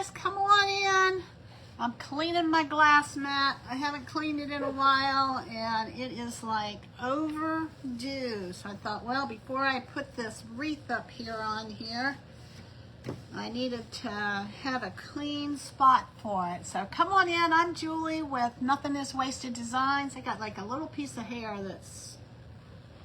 guys, come on in. I'm cleaning my glass mat. I haven't cleaned it in a while and it is like overdue. So I thought, well, before I put this wreath up here on here, I needed to have a clean spot for it. So come on in. I'm Julie with Nothing Is Wasted Designs. I got like a little piece of hair that's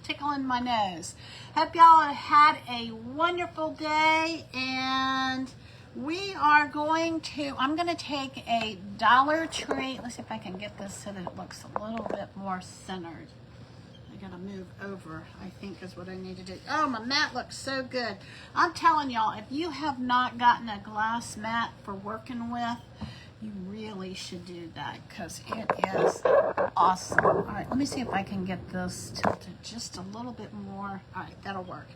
tickling my nose. Hope y'all had a wonderful day, and we are going to, I'm going to take a Dollar Tree. Let's see if I can get this so that it looks a little bit more centered. I got to move over, I think is what I need to do. Oh, my mat looks so good. I'm telling y'all, if you have not gotten a glass mat for working with, you really should do that because it is awesome. All right, let me see if I can get this tilted just a little bit more. All right, that'll work.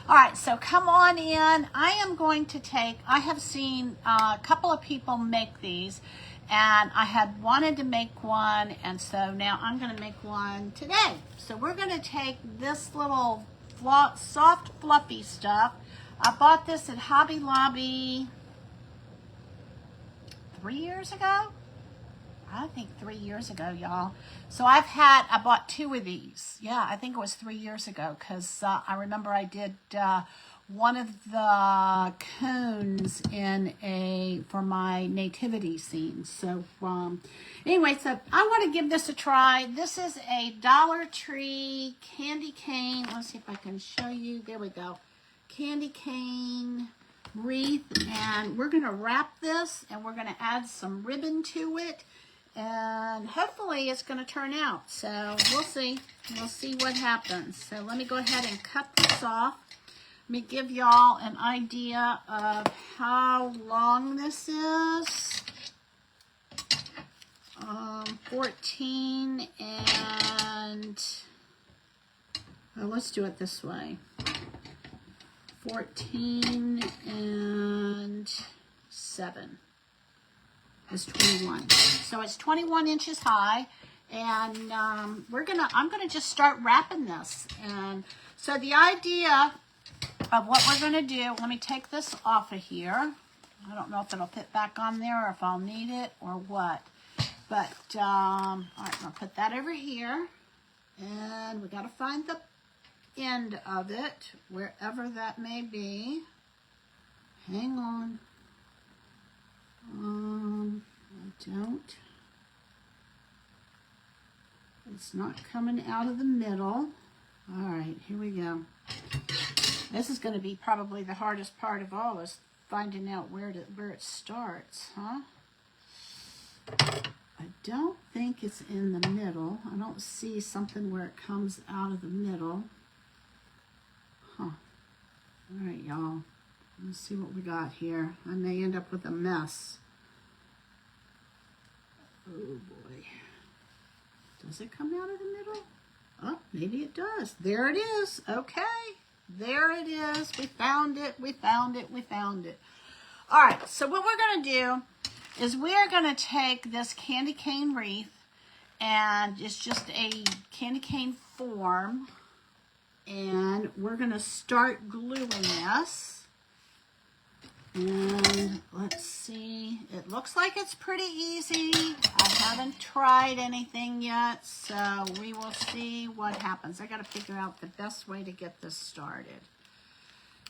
All right, so come on in. I am going to take, I have seen a couple of people make these, and I had wanted to make one, and so now I'm going to make one today. So we're going to take this little soft, fluffy stuff. I bought this at Hobby Lobby 3 years ago. I think 3 years ago, y'all. So I bought two of these. Yeah, I think it was 3 years ago because I remember I did one of the cones for my nativity scene. So anyway, so I want to give this a try. This is a Dollar Tree candy cane. Let's see if I can show you. There we go. Candy cane wreath, and we're going to wrap this and we're going to add some ribbon to it, and hopefully it's going to turn out. So we'll see what happens. So let me go ahead and cut this off. Let me give y'all an idea of how long this is. 14 and let's do it this way. 14 and 7 is 21. So it's 21 inches high, and I'm gonna just start wrapping this. And so the idea of what we're gonna do, let me take this off of here. I don't know if it'll fit back on there or if I'll need it or what. But all right, I'll put that over here, and we gotta find the end of it, wherever that may be. Hang on. I don't. It's not coming out of the middle. All right, here we go. This is going to be probably the hardest part of all, is finding out where it starts, huh? I don't think it's in the middle. I don't see something where it comes out of the middle. Huh. All right, y'all. Let's see what we got here. I may end up with a mess. Oh, boy. Does it come out of the middle? Oh, maybe it does. There it is. Okay. There it is. We found it. We found it. We found it. All right. So what we're going to do is we are going to take this candy cane wreath, and it's just a candy cane form. And we're going to start gluing this. And let's see. It looks like it's pretty easy. I haven't tried anything yet, so we will see what happens. I got to figure out the best way to get this started.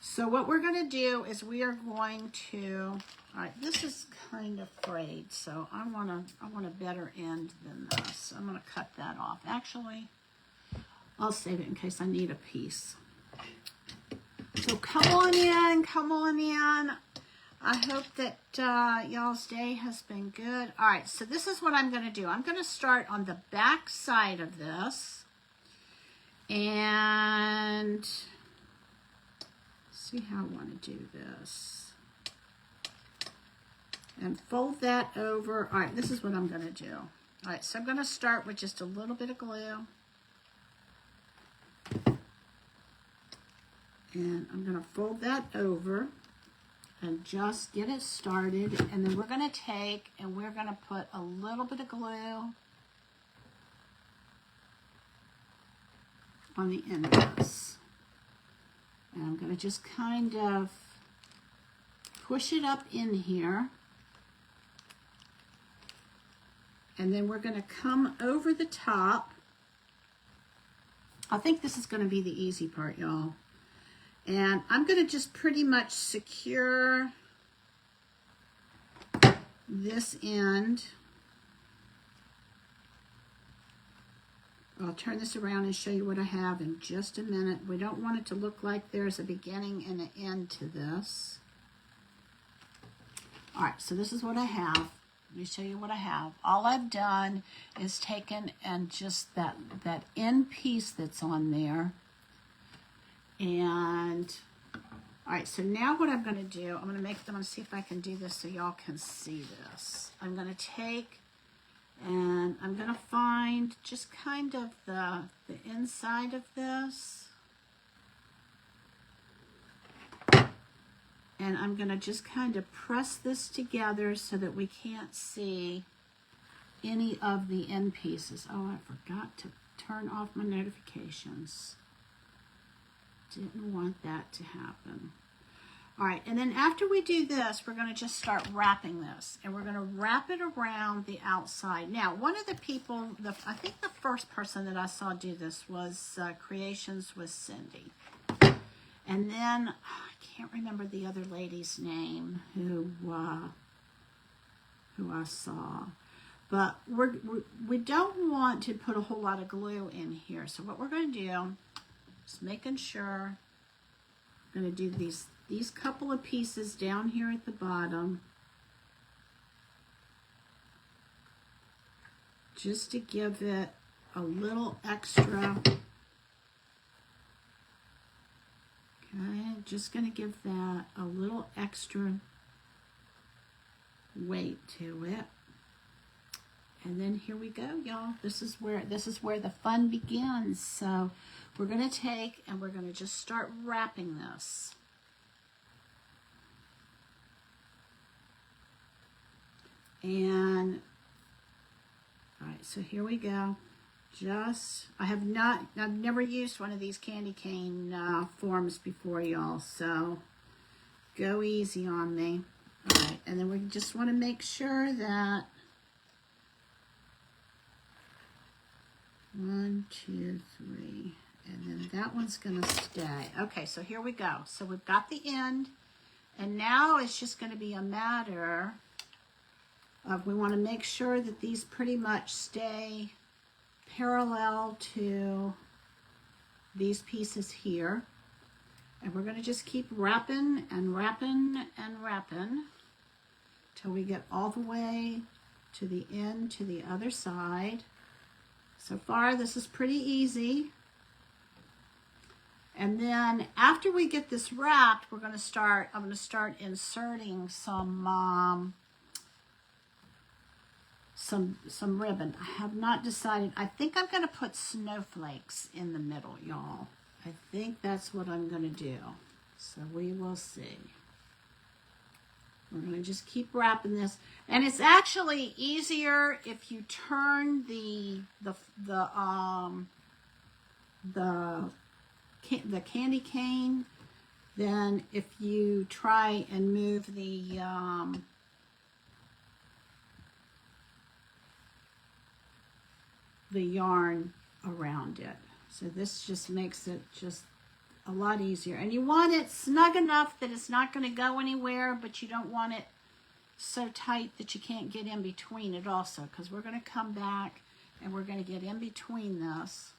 So what we're going to do is we are going to, all right, this is kind of frayed, so I want a better end than this. I'm going to cut that off. Actually, I'll save it in case I need a piece. So come on in, come on in. I hope that y'all's day has been good. All right, so this is what I'm going to do. I'm going to start on the back side of this and see how I want to do this. And fold that over. All right, this is what I'm going to do. All right, so I'm going to start with just a little bit of glue. And I'm going to fold that over and just get it started. And then we're going to take and we're going to put a little bit of glue on the end of this. And I'm going to just kind of push it up in here. And then we're going to come over the top. I think this is going to be the easy part, y'all. And I'm going to just pretty much secure this end. I'll turn this around and show you what I have in just a minute. We don't want it to look like there's a beginning and an end to this. All right, so this is what I have. Let me show you what I have. All I've done is taken and just that end piece that's on there. And, all right, so now what I'm going to do, I'm going to see if I can do this so y'all can see this. I'm going to take and I'm going to find just kind of the inside of this. And I'm going to just kind of press this together so that we can't see any of the end pieces. Oh, I forgot to turn off my notifications. Didn't want that to happen. All right, and then after we do this, we're going to just start wrapping this. And we're going to wrap it around the outside. Now, one of the people, I think the first person that I saw do this was Creations with Cindy. And then, I can't remember the other lady's name who I saw. But we don't want to put a whole lot of glue in here. So what we're going to do is making sure, I'm going to do these couple of pieces down here at the bottom. Just to give it a little extra. Okay, just going to give that a little extra weight to it. And then here we go, y'all. This is where the fun begins. So we're going to take and we're going to just start wrapping this. And all right, so here we go. I've never used one of these candy cane forms before, y'all, so go easy on me. All right, and then we just want to make sure that 1, 2, 3, and then that one's going to stay. Okay, so here we go. So we've got the end, and now it's just going to be a matter of, we want to make sure that these pretty much stay parallel to these pieces here. And we're going to just keep wrapping and wrapping and wrapping till we get all the way to the end, to the other side. So far, this is pretty easy. And then after we get this wrapped, I'm going to start inserting some ribbon. I have not decided. I think I'm going to put snowflakes in the middle, y'all. I think that's what I'm going to do. So we will see. We're going to just keep wrapping this. And it's actually easier if you turn the candy cane than if you try and move the yarn around it. So this just makes it just a lot easier. And you want it snug enough that it's not going to go anywhere, but you don't want it so tight that you can't get in between it also, because we're going to come back and we're going to get in between this.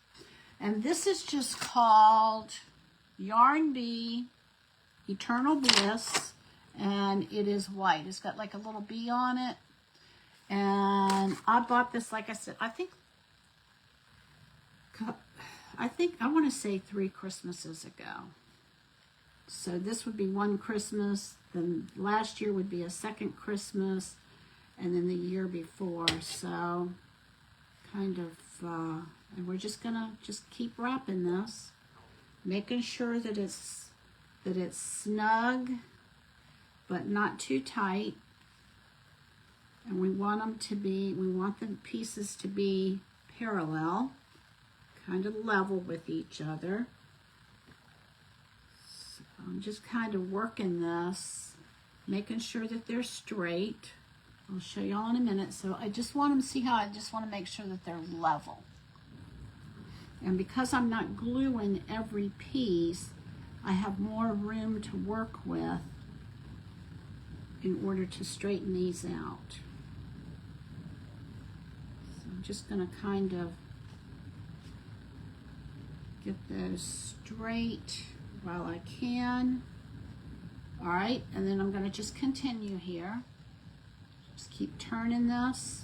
And this is just called Yarn Bee Eternal Bliss, and it is white. It's got like a little bee on it. And I bought this, like I said, I want to say 3 Christmases ago. So this would be one Christmas, then last year would be a second Christmas, and then the year before. So kind of, and we're just gonna keep wrapping this, making sure that it's snug, but not too tight. And we want the pieces to be parallel, kind of level with each other. So I'm just kind of working this, making sure that they're straight. I'll show y'all in a minute. So I just want them to see how I just want to make sure that they're level. And because I'm not gluing every piece, I have more room to work with in order to straighten these out. So I'm just going to kind of get those straight while I can. All right, and then I'm going to just continue here. Just keep turning this.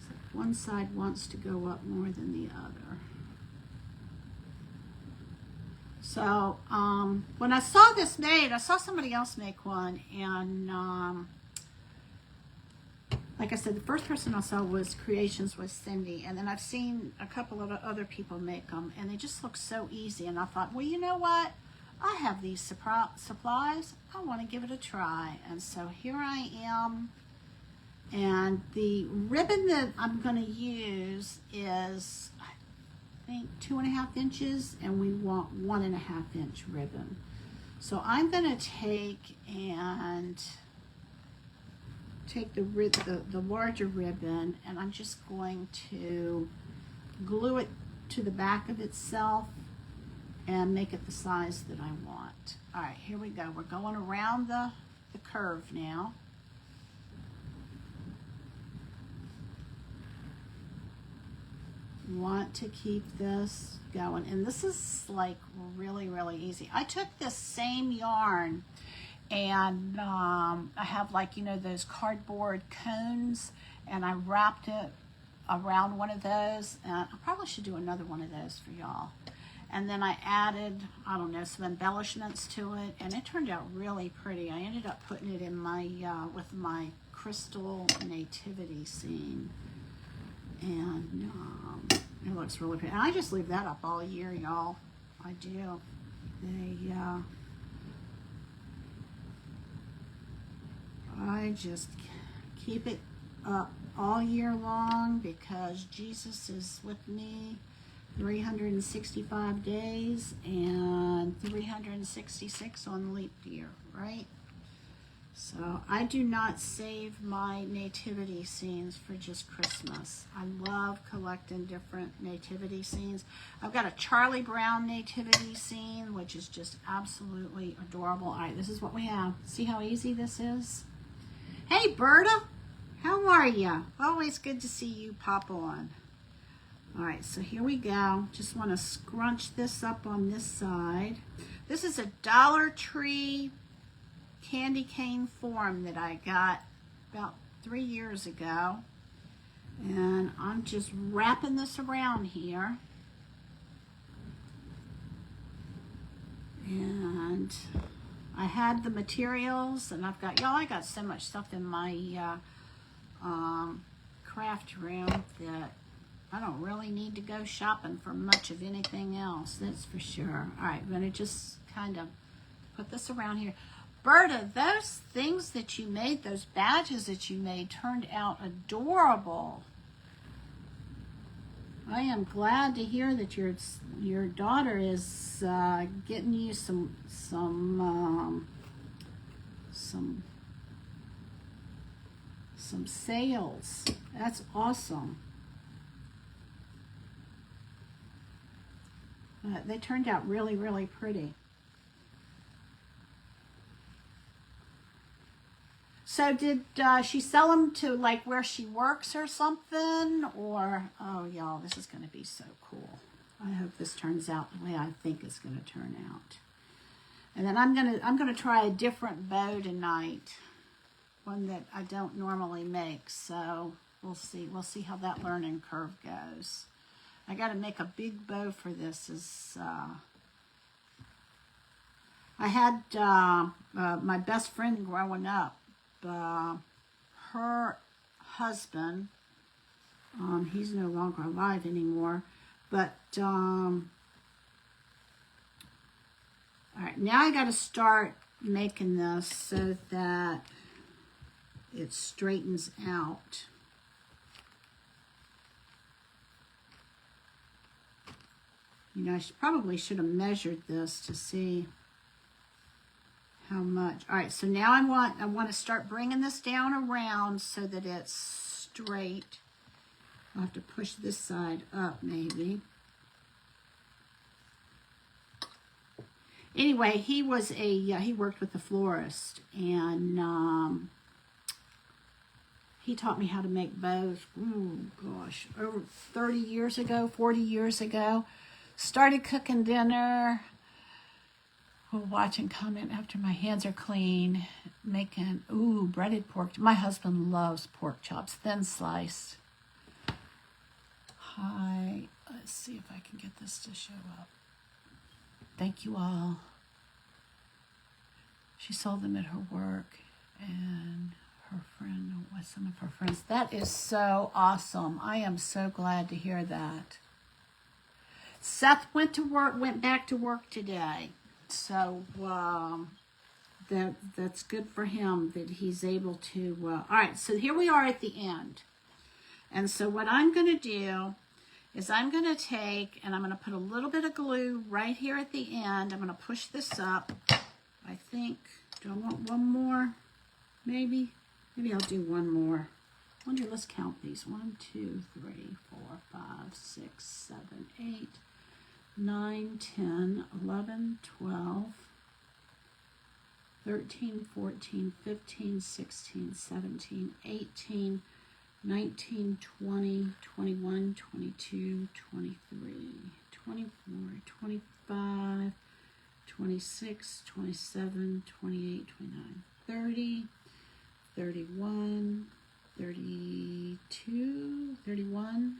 So one side wants to go up more than the other. So when I saw this made, I saw somebody else make one, and like I said, the first person I saw was Creations with Cindy, and then I've seen a couple of other people make them, and they just look so easy, and I thought, well, you know what? I have these supplies. I want to give it a try, and so here I am. And the ribbon that I'm going to use is, I think, 2.5 inches, and we want 1.5 inch ribbon. So I'm going to take the larger ribbon, and I'm just going to glue it to the back of itself and make it the size that I want. All right, here we go. We're going around the curve now. Want to keep this going, and this is like really, really easy. I took this same yarn, and I have, like, you know, those cardboard cones, and I wrapped it around one of those, and I probably should do another one of those for y'all. And then I added, I don't know, some embellishments to it, and it turned out really pretty. I ended up putting it in my with my crystal nativity scene, and it looks really pretty. And I just leave that up all year, y'all. I do. I just keep it up all year long because Jesus is with me 365 days and 366 on leap year, right? So I do not save my nativity scenes for just Christmas. I love collecting different nativity scenes. I've got a Charlie Brown nativity scene, which is just absolutely adorable. All right, this is what we have. See how easy this is? Hey, Berta, how are you? Always good to see you pop on. All right, so here we go. Just want to scrunch this up on this side. This is a Dollar Tree candy cane form that I got about 3 years ago. And I'm just wrapping this around here. And I had the materials, and I've got, y'all, I got so much stuff in my craft room that I don't really need to go shopping for much of anything else, that's for sure. All right, I'm going to just kind of put this around here. Berta, those things that you made, those badges that you made, turned out adorable. I am glad to hear that your daughter is getting you some sales. That's awesome. They turned out really, really pretty. So did she sell them to, like, where she works or something? Or, oh, y'all, this is going to be so cool. I hope this turns out the way I think it's going to turn out. And then I'm gonna try a different bow tonight, one that I don't normally make. So we'll see. We'll see how that learning curve goes. I got to make a big bow for this. I had my best friend growing up. Her husband, he's no longer alive anymore, but all right, now I got to start making this so that it straightens out. You know, I probably should have measured this to see how much. All right, so now I want to start bringing this down around so that it's straight. I'll have to push this side up maybe. Anyway, he was he worked with the florist, and he taught me how to make bows. Oh gosh, over 30 years ago, 40 years ago. Started cooking dinner. We'll watch and comment after my hands are clean. Making, breaded pork. My husband loves pork chops, thin sliced. Hi, let's see if I can get this to show up. Thank you all. She sold them at her work, and her friend, was some of her friends. That is so awesome. I am so glad to hear that. Seth went back to work today. So that's good for him that he's able to. All right, so here we are at the end. And so what I'm going to do is I'm going to take and I'm going to put a little bit of glue right here at the end. I'm going to push this up. I think, do I want one more? Maybe I'll do one more. I wonder, let's count these. 1, 2, 3, 4, 5, 6, 7, 8, 9, 10, 11, 12, 13, 14, 15, 16, 17, 18, 19, 20, 21, 22, 23, 24, 25, 26, 27, 28, 29, 30, 31, 32, 31,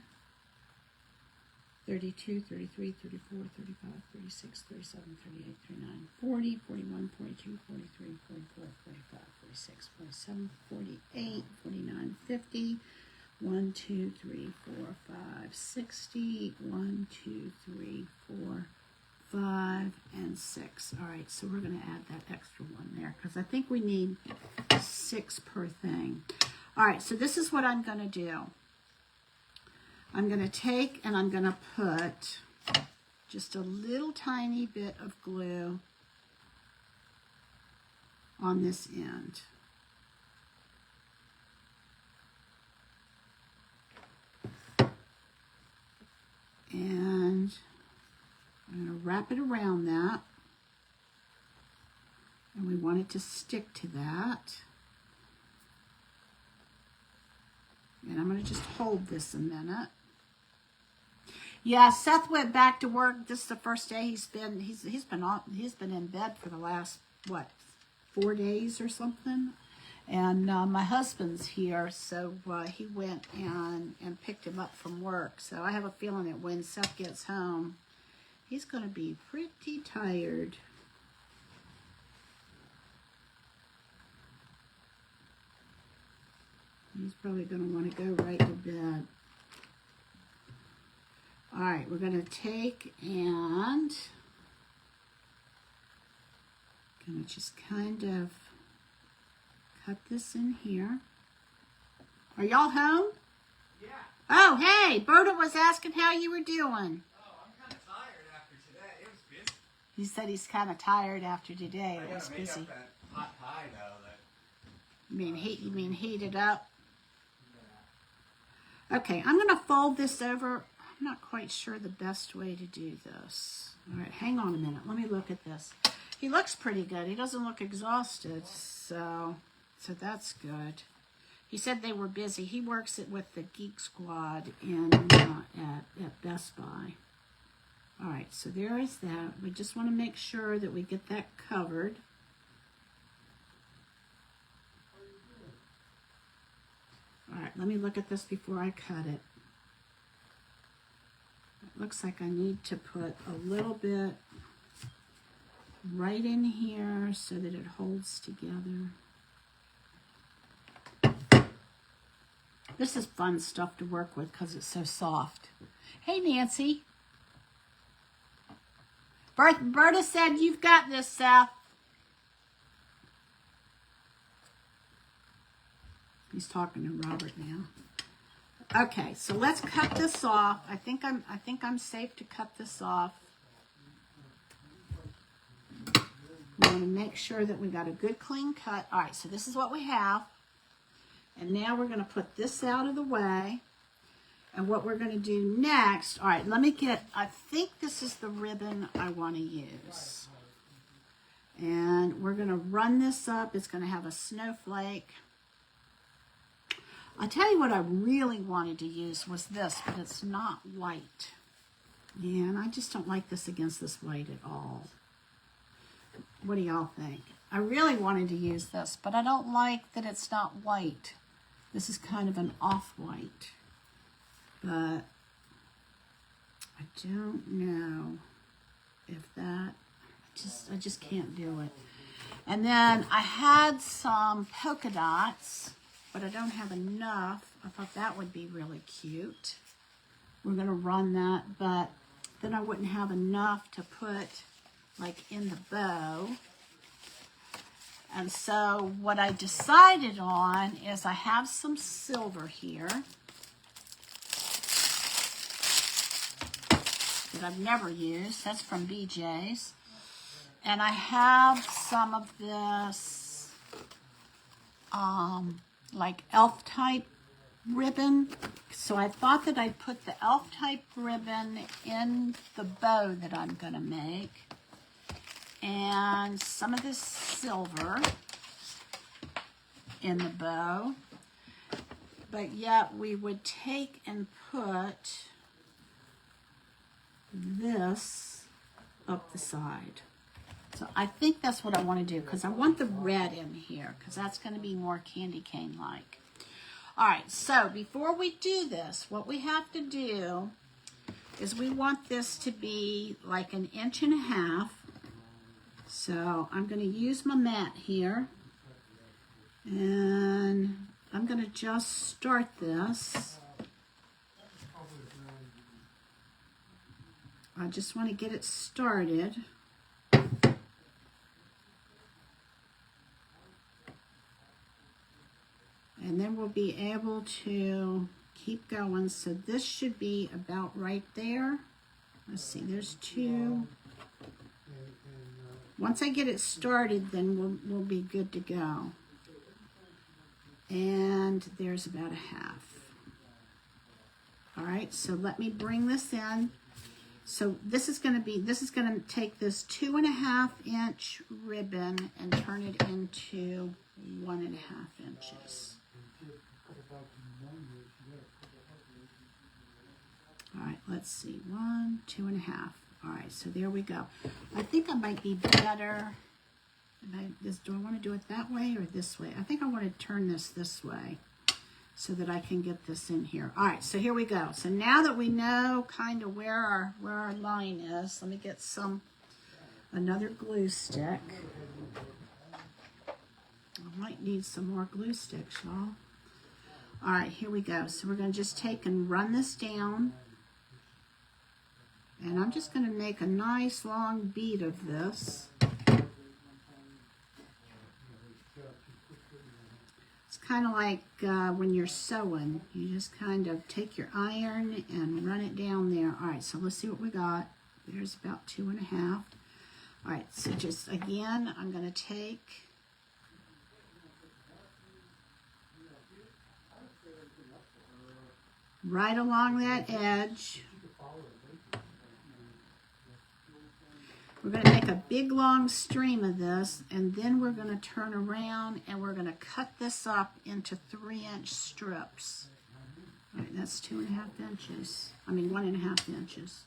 32, 33, 34, 35, 36, 37, 38, 39, 40, 41, 42, 43, 44, 45, 46, 47, 48, 49, 50, 1, 2, 3, 4, 5, 60, 1, 2, 3, 4, 5, and 6. All right, so we're going to add that extra one there because I think we need 6 per thing. All right, so this is what I'm going to do. I'm going to take and I'm going to put just a little tiny bit of glue on this end. And I'm going to wrap it around that. And we want it to stick to that. And I'm going to just hold this a minute. Yeah, Seth went back to work. This is the first day he's been in bed for the last, 4 days or something. And my husband's here, so he went and picked him up from work. So I have a feeling that when Seth gets home, he's going to be pretty tired. He's probably going to want to go right to bed. All right, we're going to take and going to just kind of cut this in here. Are y'all home? Yeah. Oh, hey, Berta was asking how you were doing. Oh, I'm kind of tired after today. It was busy. He said he's kind of tired after today. It was busy. Up that hot pie though. You mean heated up? Yeah. Okay, I'm going to fold this over. I'm not quite sure the best way to do this. All right, hang on a minute. Let me look at this. He looks pretty good. He doesn't look exhausted, so that's good. He said they were busy. He works with the Geek Squad at Best Buy. All right, so there is that. We just want to make sure that we get that covered. All right, let me look at this before I cut it. It looks like I need to put a little bit right in here so that it holds together. This is fun stuff to work with because it's so soft. Hey, Nancy. Berta said you've got this, Seth. He's talking to Robert now. Okay, so let's cut this off. I think I'm safe to cut this off. want to make sure that we got a good clean cut. All right, so this is what we have. And now we're going to put this out of the way. And what we're going to do next, all right, let me get, I think this is the ribbon I want to use. And we're going to run this up. It's going to have a snowflake. I'll tell you what I really wanted to use was this, but it's not white. And I just don't like this against this white at all. What do y'all think? I really wanted to use this, but I don't like that it's not white. This is kind of an off-white. But I don't know if that, I just can't do it. And then I had some polka dots, but I don't have enough. I thought that would be really cute. We're going to run that, but then I wouldn't have enough to put like in the bow. And so what I decided on is I have some silver here that I've never used. That's from BJ's. And I have some of this like elf type ribbon. So I thought that I'd put the elf type ribbon in the bow that I'm going to make. And some of this silver in the bow. But yet we would take and put this up the side. So I think that's what I want to do, because I want the red in here, because that's going to be more candy cane like. All right, so before we do this, what we have to do is we want this to be like 1.5 inches. So I'm going to use my mat here, and I'm going to just start this. I just want to get it started. And then we'll be able to keep going. So this should be about right there. Let's see, there's 2. Once I get it started, then we'll be good to go. And there's about 1/2. All right, so let me bring this in. So this is going to take this 2.5 inch ribbon and turn it into 1.5 inches. All right, let's see, 1, 2.5. All right, so there we go. I think I might be better. Do I want to do it that way or this way? I think I want to turn this way so that I can get this in here. All right, so here we go. So now that we know kind of where our line is, let me get another glue stick. I might need some more glue sticks, y'all. All right, here we go. So we're going to just take and run this down. And I'm just going to make a nice long bead of this. It's kind of like when you're sewing. You just kind of take your iron and run it down there. All right, so let's see what we got. There's about 2.5. All right, so just again, I'm going to take right along that edge. We're going to make a big long stream of this, and then we're going to turn around and we're going to cut this up into 3-inch strips. All right, that's 2.5 inches. I mean 1.5 inches.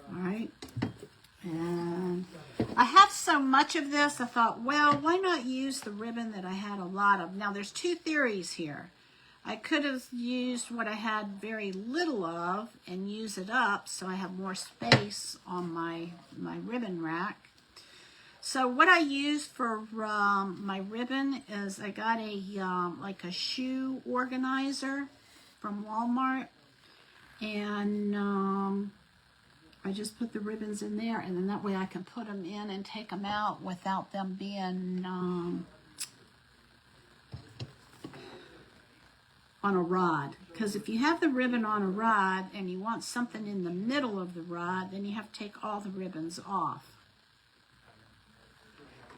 All right. And I have so much of this, I thought, well, why not use the ribbon that I had a lot of? Now, there's 2 theories here. I could have used what I had very little of and use it up so I have more space on my ribbon rack. So what I use for my ribbon is I got like a shoe organizer from Walmart, and I just put the ribbons in there, and then that way I can put them in and take them out without them being on a rod. Because if you have the ribbon on a rod and you want something in the middle of the rod, then you have to take all the ribbons off.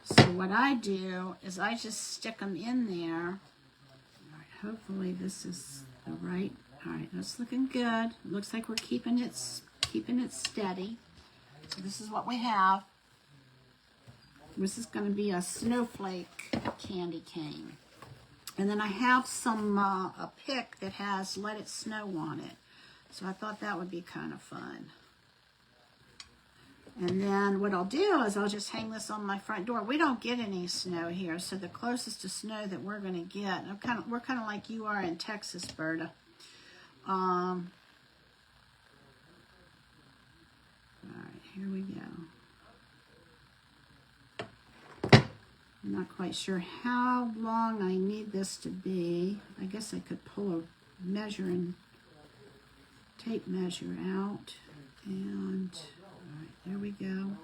So what I do is I just stick them in there. All right, hopefully this is the right. All right, that's looking good. Looks like we're keeping it steady. So this is what we have. This is going to be a snowflake candy cane. And then I have some, a pick that has Let It Snow on it. So I thought that would be kind of fun. And then what I'll do is I'll just hang this on my front door. We don't get any snow here, so the closest to snow that we're going to get, we're kind of like you are in Texas, Berta. All right, here we go. I'm not quite sure how long I need this to be. I guess I could pull a tape measure out. And, all right, there we go.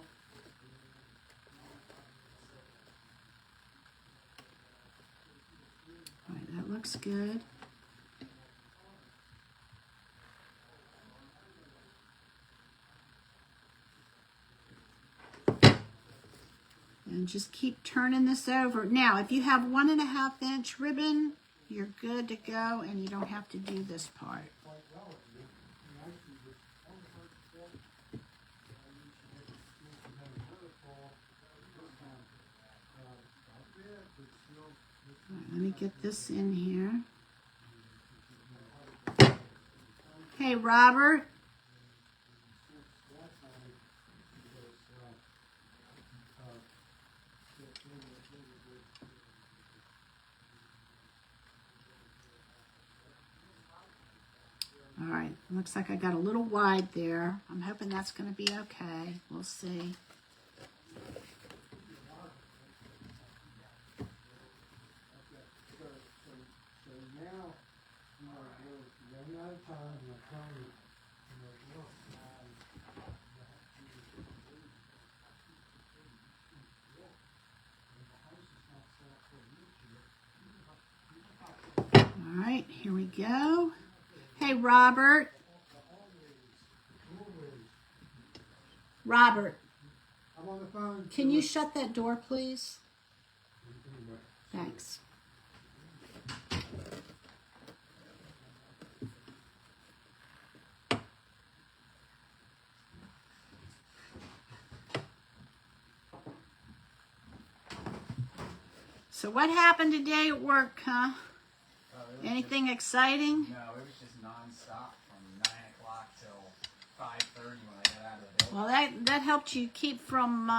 All right, that looks good. And just keep turning this over. Now, if you have 1.5 inch ribbon, you're good to go, and you don't have to do this part. All right, let me get this in here. Hey, Robert. All right, looks like I got a little wide there. I'm hoping that's going to be okay. We'll see. All right, here we go. Hey, Robert. Robert. I'm on the phone. Can you shut that door, please? Thanks. So what happened today at work, huh? Anything exciting? No, it was just nonstop from 9 o'clock till 5:30 when I got out of the building. Well, that helped you keep from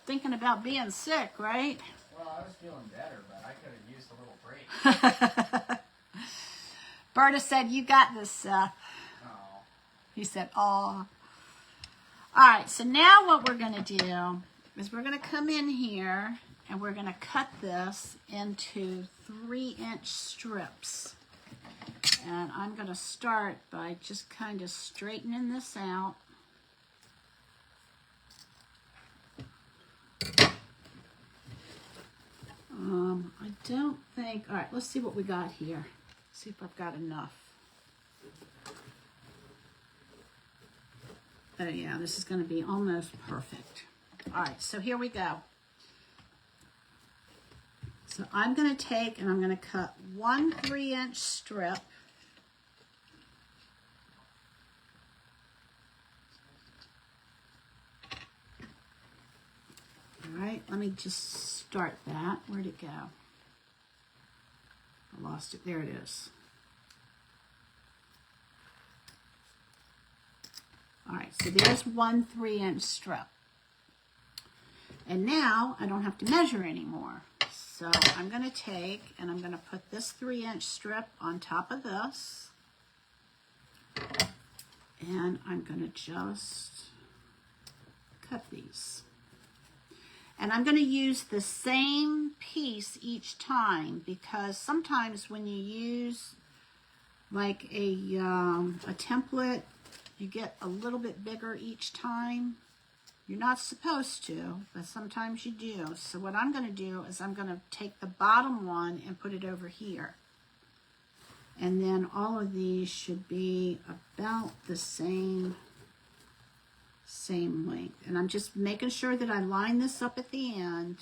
thinking about being sick, right? Well, I was feeling better, but I could have used a little break. Berta said, "You got this, Seth." Oh. He said, "Aw." All right, so now what we're going to do is we're going to come in here and we're going to cut this into 3-inch strips. And I'm going to start by just kind of straightening this out. I don't think, all right, let's see what we got here. See if I've got enough. Oh yeah, this is going to be almost perfect. All right, so here we go. So I'm going to take and I'm going to cut 1 3-inch strip. All right, let me just start that. Where'd it go? I lost it. There it is. All right, so there's 1 3-inch strip. And now I don't have to measure anymore. So I'm going to take and I'm going to put this 3-inch strip on top of this. And I'm going to just cut these. And I'm going to use the same piece each time because sometimes when you use like a template, you get a little bit bigger each time. You're not supposed to, but sometimes you do. So what I'm going to do is I'm going to take the bottom one and put it over here. And then all of these should be about the same same length. And I'm just making sure that I line this up at the end.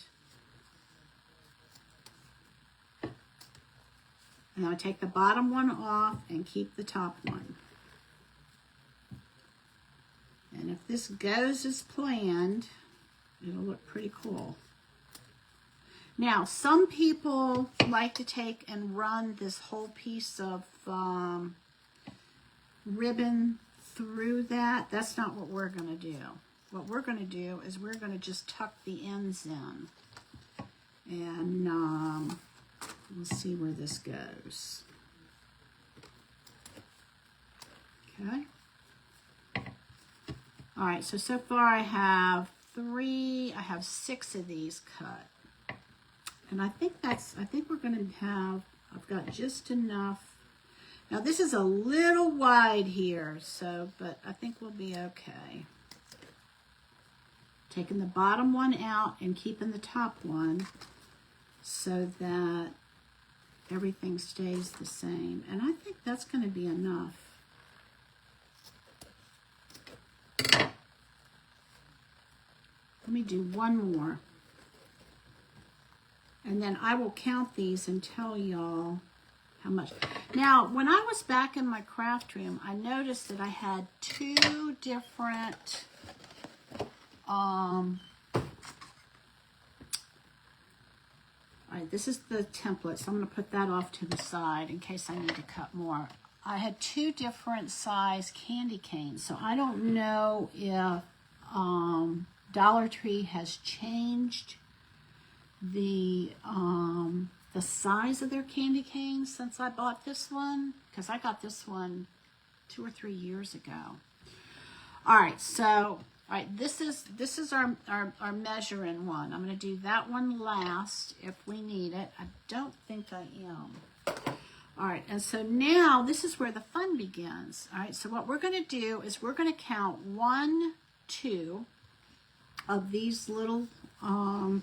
And I'll take the bottom one off and keep the top one. And if this goes as planned, it'll look pretty cool. Now, some people like to take and run this whole piece of ribbon through that. That's not what we're going to do. What we're going to do is we're going to just tuck the ends in. And we'll see where this goes. Okay. All right, so far I have 6 of these cut. And I think we're going to have, I've got just enough. Now this is a little wide here, but I think we'll be okay. Taking the bottom one out and keeping the top one so that everything stays the same. And I think that's going to be enough. Let me do one more. And then I will count these and tell y'all how much. Now, when I was back in my craft room, I noticed that I had 2 different all right, this is the template, so I'm going to put that off to the side in case I need to cut more. I had 2 different size candy canes, so I don't know if Dollar Tree has changed the size of their candy canes since I bought this one, because I got this one 2 or 3 years ago. All right, so this is our measuring one. I'm going to do that one last if we need it. I don't think I am. All right, and so now this is where the fun begins. All right, so what we're going to do is we're going to count 1, 2 of these little, I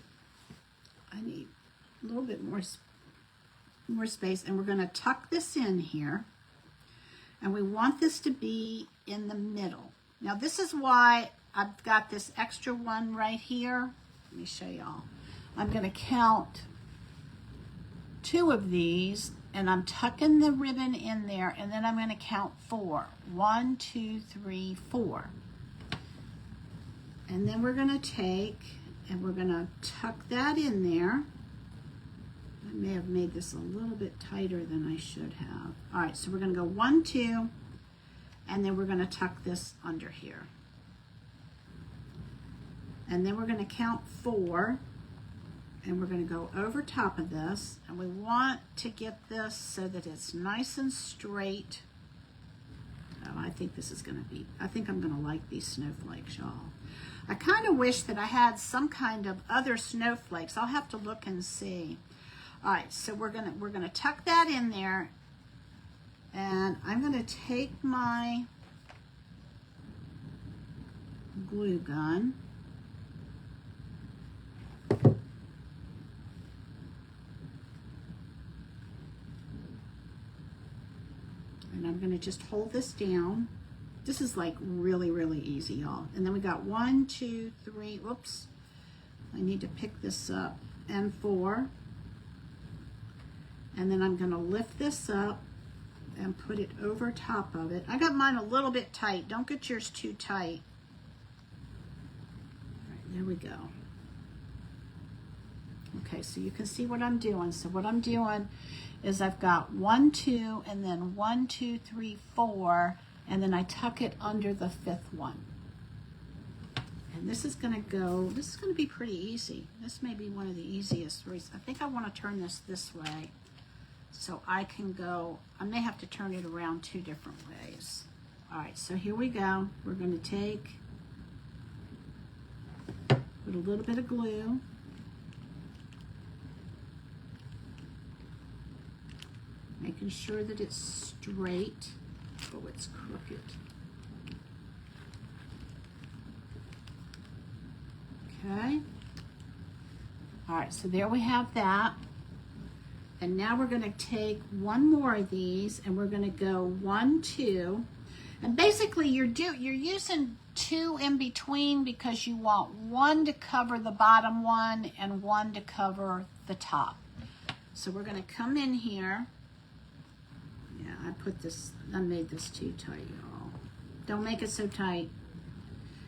need a little bit more space, and we're going to tuck this in here, and we want this to be in the middle. Now this is why I've got this extra one right here. Let me show y'all. I'm going to count 2 of these, and I'm tucking the ribbon in there, and then I'm going to count 4. 1, 2, 3, 4. And then we're going to take, and we're going to tuck that in there. I may have made this a little bit tighter than I should have. All right, so we're going to go 1, 2, and then we're going to tuck this under here. And then we're going to count 4, and we're going to go over top of this, and we want to get this so that it's nice and straight. Oh, I think this is going to be, I think I'm going to like these snowflakes, y'all. I kind of wish that I had some kind of other snowflakes. I'll have to look and see. All right, so we're gonna tuck that in there, and I'm gonna take my glue gun. And I'm gonna just hold this down. This is like really, really easy, y'all. And then we got 1, 2, 3, whoops. I need to pick this up, and 4. And then I'm gonna lift this up and put it over top of it. I got mine a little bit tight. Don't get yours too tight. All right, there we go. Okay, so you can see what I'm doing. So what I'm doing is I've got 1, 2, and then 1, 2, 3, 4, and then I tuck it under the 5th one. And this is gonna be pretty easy. This may be one of the easiest. I think I wanna turn this way so I can go, I may have to turn it around 2 different ways. All right, so here we go. We're gonna put a little bit of glue. Making sure that it's straight. Oh, it's crooked. Okay. All right, so there we have that. And now we're going to take 1 more of these, and we're going to go 1, 2, And basically you're using 2 in between because you want one to cover the bottom one and one to cover the top. So we're going to come in here. Yeah, I made this too tight, y'all. Don't make it so tight,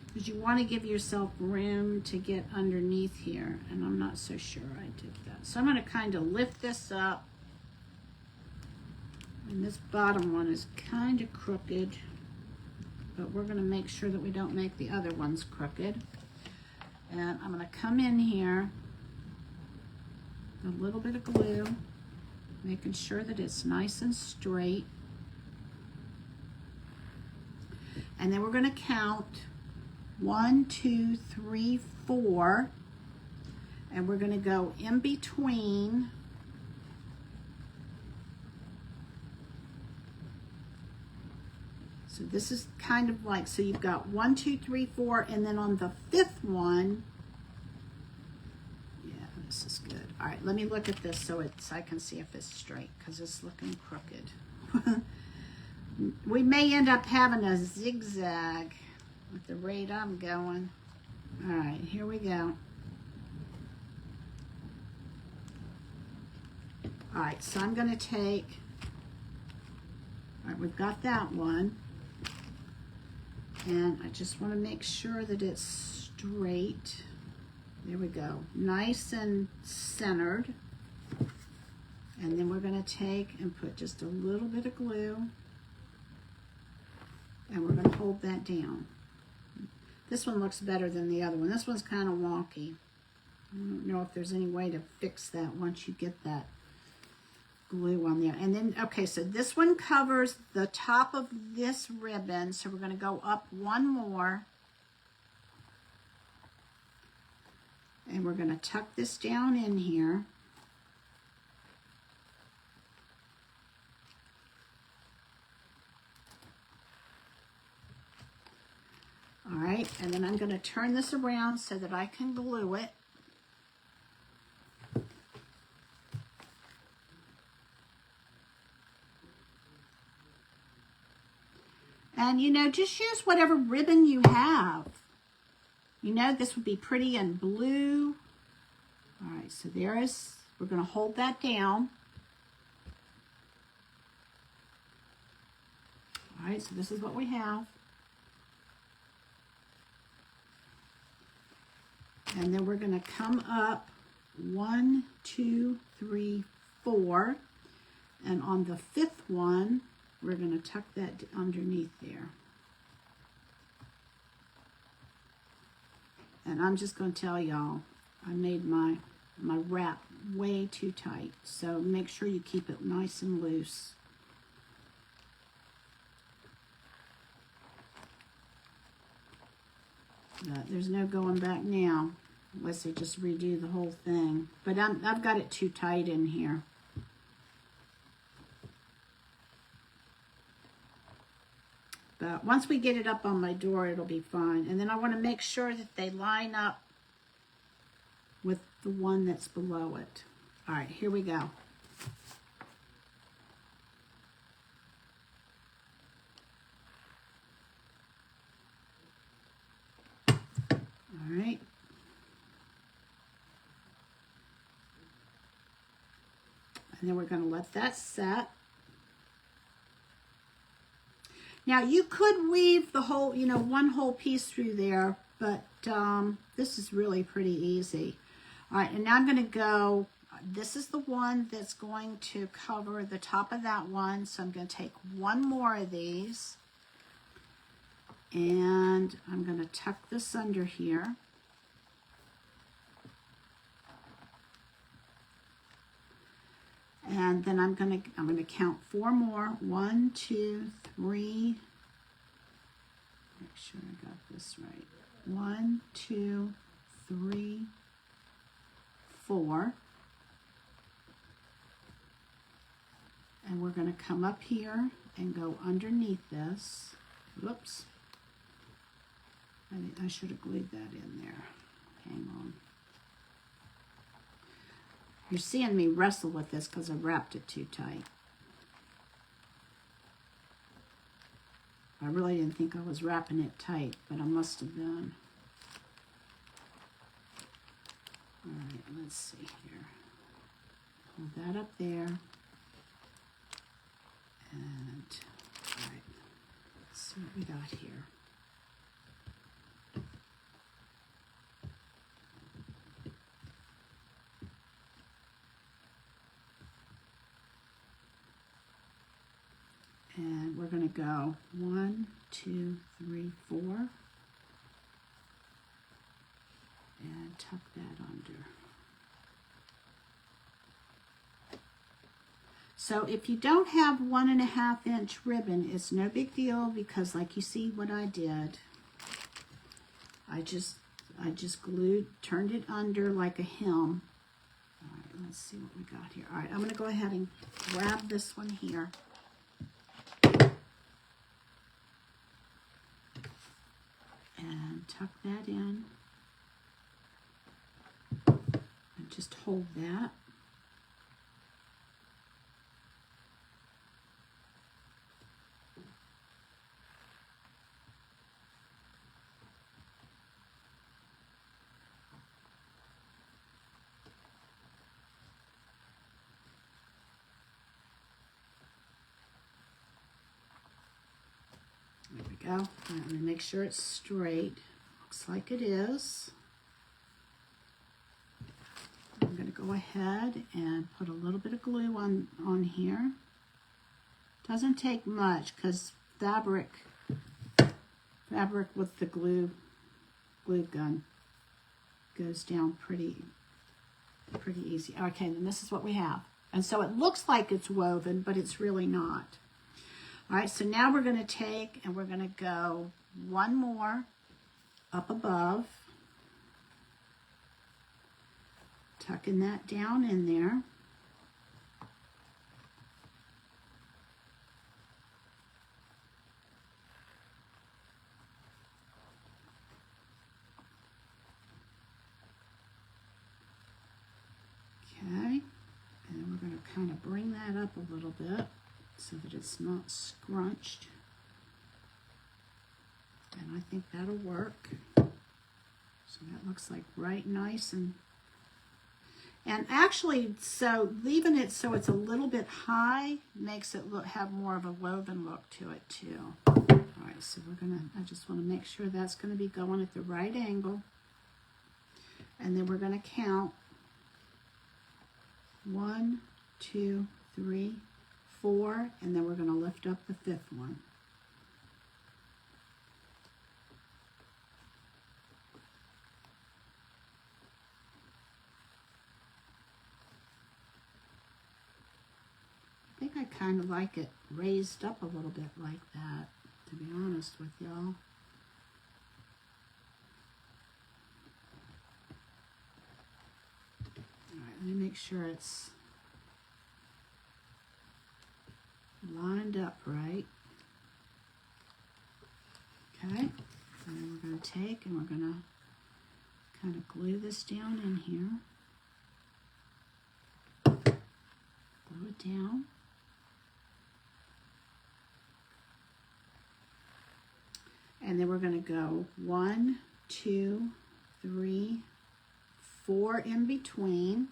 because you want to give yourself room to get underneath here, and I'm not so sure I did that. So I'm going to kind of lift this up, and this bottom one is kind of crooked, but we're going to make sure that we don't make the other ones crooked. And I'm going to come in here, a little bit of glue, making sure that it's nice and straight. And then we're going to count 1, 2, 3, 4, and we're going to go in between. So this is kind of like, so you've got 1, 2, 3, 4, and then on the 5th one, yeah, this is good. All right, let me look at this so I can see if it's straight, because it's looking crooked. We may end up having a zigzag with the rate I'm going. All right, here we go. All right, so I'm going to take, all right, we've got that one. And I just want to make sure that it's straight. There we go. Nice and centered. And then we're going to take and put just a little bit of glue. And we're going to hold that down. This one looks better than the other one. This one's kind of wonky. I don't know if there's any way to fix that once you get that glue on there. And then, okay, so this one covers the top of this ribbon. So we're going to go up one more. And we're going to tuck this down in here. All right, and then I'm going to turn this around so that I can glue it. And, you know, just use whatever ribbon you have. You know, this would be pretty in blue. All right, so there is, we're going to hold that down. All right, so this is what we have. And then we're going to come up 1, 2, 3, 4. And on the 5th one, we're going to tuck that underneath there. And I'm just going to tell y'all, I made my wrap way too tight. So make sure you keep it nice and loose. There's no going back now, unless they just redo the whole thing. But I've got it too tight in here. But once we get it up on my door, it'll be fine. And then I want to make sure that they line up with the one that's below it. All right, here we go. All right. And then we're going to let that set. Now you could weave the whole, you know, one whole piece through there, but this is really pretty easy. All right, and now I'm going to go, this is the one that's going to cover the top of that one. So I'm going to take one more of these. And I'm going to tuck this under here. And then I'm going to count 4 more. 1, 2, 3. Make sure I got this right. 1, 2, 3, 4. And we're going to come up here and go underneath this. Whoops. I should have glued that in there. Hang on. You're seeing me wrestle with this because I wrapped it too tight. I really didn't think I was wrapping it tight, but I must have been. All right, let's see here. Hold that up there. And, all right, let's see what we got here. And we're going to go 1, 2, 3, 4. And tuck that under. So if you don't have 1.5 inch ribbon, it's no big deal, because like you see what I did, I just turned it under like a hem. All right, let's see what we got here. All right, I'm going to go ahead and grab this one here. And tuck that in. And just hold that. There we go. Let me make sure it's straight. Looks like it is. I'm going to go ahead and put a little bit of glue on here. Doesn't take much, because fabric with the glue gun goes down pretty easy. Okay, then this is what we have. And so it looks like it's woven, but it's really not. All right, so now we're going to take and we're going to go one more up above, tucking that down in there. Okay, and we're going to kind of bring that up a little bit so that it's not scrunched. And I think that'll work. So that looks like right nice and actually, so leaving it so it's a little bit high makes it have more of a woven look to it too. All right, so I just want to make sure that's going to be going at the right angle. And then we're going to count 1, 2, 3, 4, and then we're going to lift up the 5th one. I think I kind of like it raised up a little bit like that, to be honest with y'all. All right, let me make sure it's lined up right. Okay, and then we're going to take and we're going to kind of glue this down in here. Glue it down. And then we're going to go 1, 2, 3, 4 in between.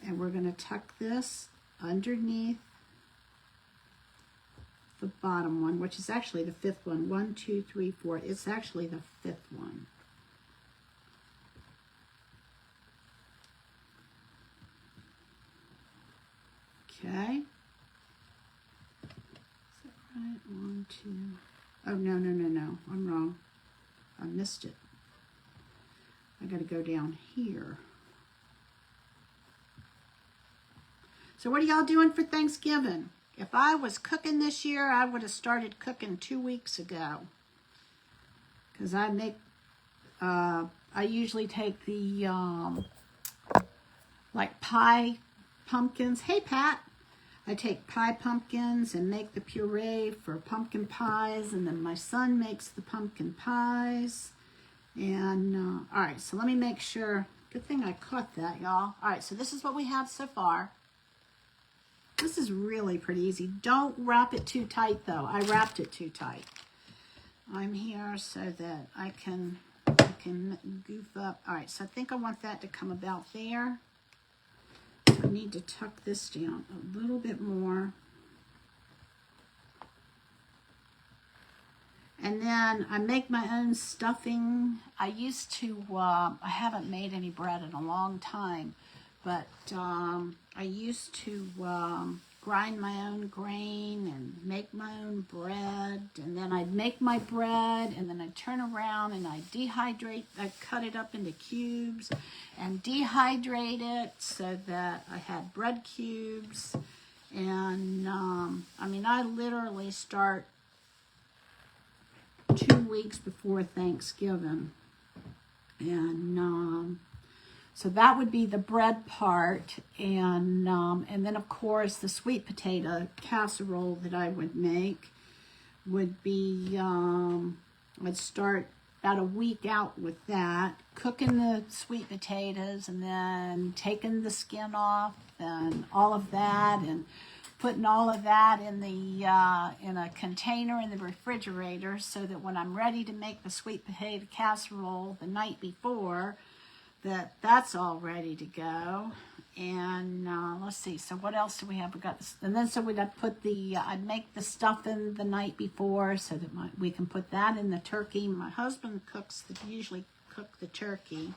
And we're going to tuck this underneath the bottom one, which is actually the 5th one. 1, 2, 3, 4. It's actually the 5th one. Okay. Is that right? 1, 2. Oh, no. I'm wrong. I missed it. I got to go down here. So what are y'all doing for Thanksgiving? If I was cooking this year, I would have started cooking 2 weeks ago. Because I usually take the, like pie pumpkins. Hey, Pat. I take pie pumpkins and make the puree for pumpkin pies, and then my son makes the pumpkin pies. And, all right, so let me make sure. Good thing I caught that, y'all. All right, so this is what we have so far. This is really pretty easy. Don't wrap it too tight though. I wrapped it too tight. I'm here so that I can goof up. All right, so I think I want that to come about there. I need to tuck this down a little bit more. And then I make my own stuffing. I used to, I haven't made any bread in a long time, but I used to grind my own grain and make my own bread. And then I'd make my bread and then I'd turn around and I'd dehydrate, I'd cut it up into cubes and dehydrate it so that I had bread cubes. And I mean, I literally start 2 weeks before Thanksgiving. And so that would be the bread part. And then of course the sweet potato casserole that I would make would be, I'd start about a week out with that, cooking the sweet potatoes and then taking the skin off and all of that, and putting all of that in the in a container in the refrigerator so that when I'm ready to make the sweet potato casserole the night before, that's all ready to go. And let's see, so what else do we have? We got this, and then so we'd put the I'd make the stuffing the night before so that we can put that in the turkey. My husband usually cook the turkey.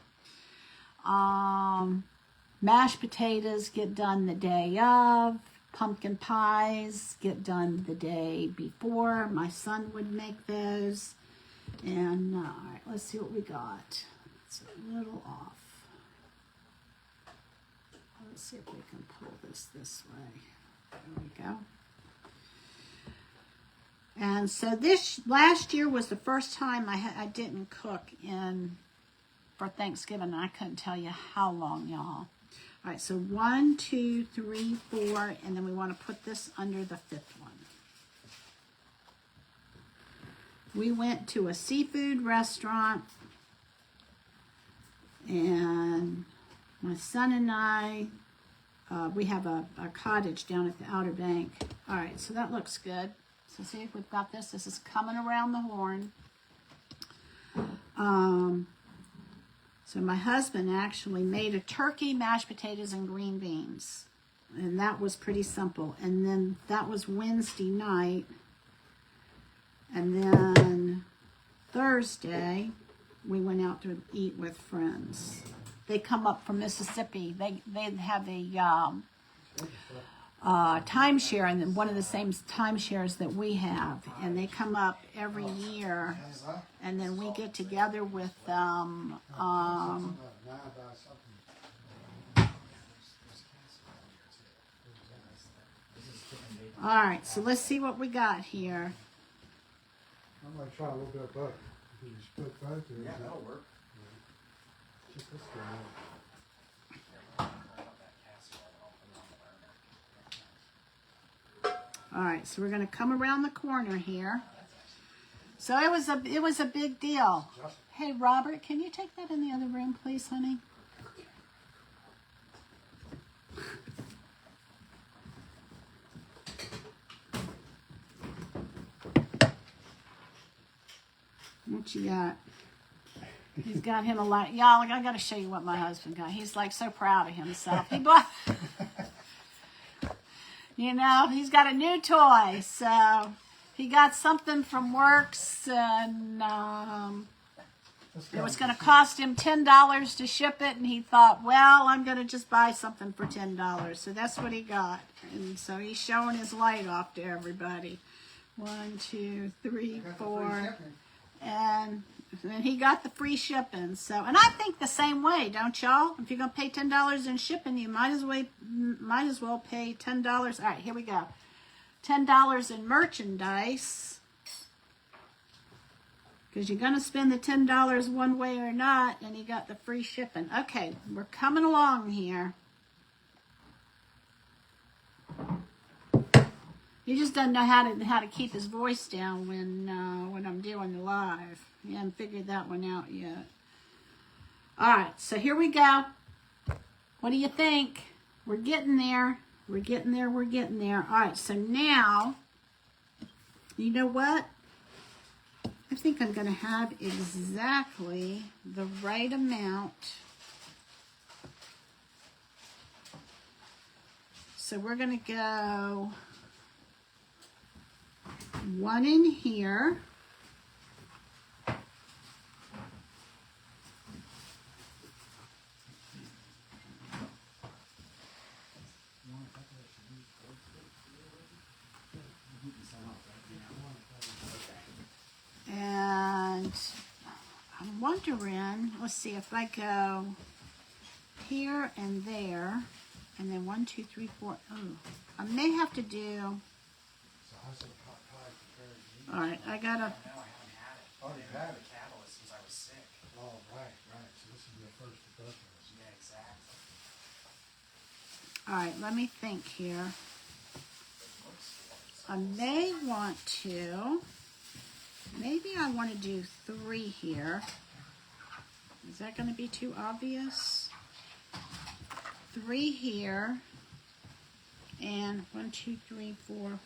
Mashed potatoes get done the day of. Pumpkin pies get done the day before. My son would make those. And all right, let's see what we got. It's a little off. Let's see if we can pull this way. There we go. And so last year was the first time I didn't cook for Thanksgiving. I couldn't tell you how long, y'all. All right, so 1, 2, 3, 4, and then we want to put this under the 5th one. We went to a seafood restaurant, and my son and I, we have a cottage down at the Outer Bank. All right, so that looks good. So see if we've got this. This is coming around the horn. So my husband actually made a turkey, mashed potatoes, and green beans. And that was pretty simple. And then that was Wednesday night. And then Thursday, we went out to eat with friends. They come up from Mississippi. They have a timeshare, and one of the same timeshares that we have. And they come up every year. And then we get together with them. All right, so let's see what we got here. I'm going to try a little bit of both. If you split both, Yeah, that'll work. just this All right, so we're going to come around the corner here. So it was a big deal. Hey, Robert, can you take that in the other room, please, honey? What you got? He's got him a lot. Y'all, I got to show you what my husband got. He's like so proud of himself. He bought, you know, he's got a new toy. So he got something from Works, and it was going to cost him $10 to ship it. And he thought, well, I'm going to just buy something for $10. So that's what he got. And so he's showing his light off to everybody. 1, 2, 3, 4. And he got the free shipping. So, and I think the same way, don't y'all? If you're gonna pay $10 in shipping, you might as well pay $10. All right, here we go. $10 in merchandise, because you're gonna spend the $10 one way or not, and you got the free shipping. Okay, we're coming along here. He just doesn't know how to keep his voice down when I'm doing the live. He hasn't figured that one out yet. All right, so here we go. What do you think? We're getting there. We're getting there, we're getting there. All right, so now, you know what? I think I'm going to have exactly the right amount. So we're going to go one in here. And I'm wondering, let's see, if I go here and there, and then 1, 2, 3, 4, oh, I may have to do, So how's the pot pie compared to you? all right, I gotta, No, I haven't had it. Oh, you I had the it? catalyst since I was sick. Oh, right. So this is your first of both of us. Yeah, exactly. all right, let me think here. It looks good. I may want to, maybe I want to do 3 here. Is that going to be too obvious? 3 here, and 1, 2, 3, 4,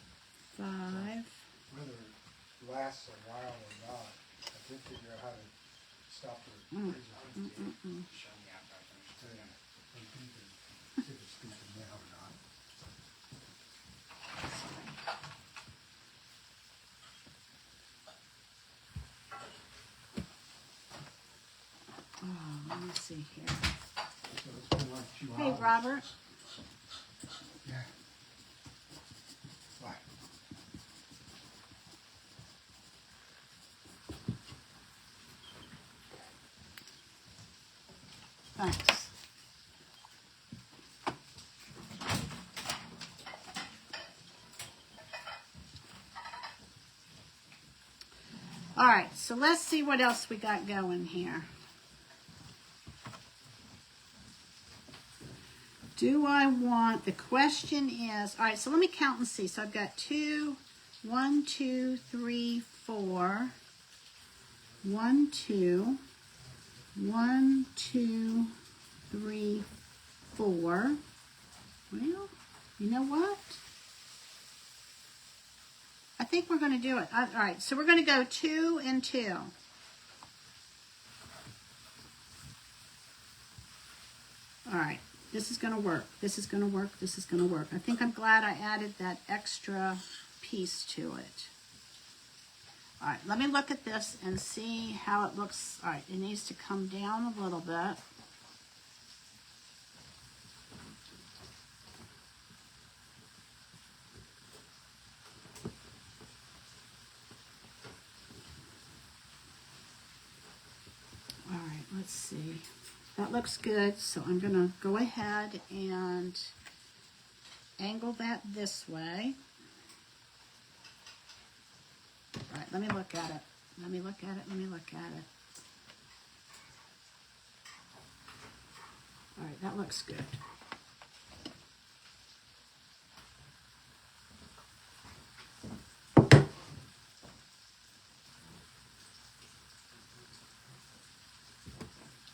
5. Whether it lasts a while or not, I did figure out how to stop the freezer. Show me after I finish So, doing yeah, it. I'm thinking, see if it's speaking now or not. Oh, let me see here. So it's been like 2 Hey, hours. Robert. Yeah. Why? Thanks. All right, so let's see what else we got going here. Do I want, the question is, all right, so let me count and see. So I've got 2, 1, 2, 3, 4, 1, 2, 1, 2, 3, 4. Well, you know what? I think we're going to do it. All right, so we're going to go 2 and 2. All right, this is going to work. This is going to work. This is going to work. I think I'm glad I added that extra piece to it. All right, let me look at this and see how it looks. All right, it needs to come down a little bit. All right, let's see. That looks good, so I'm going to go ahead and angle that this way. All right, let me look at it. Let me look at it. Let me look at it. All right, that looks good.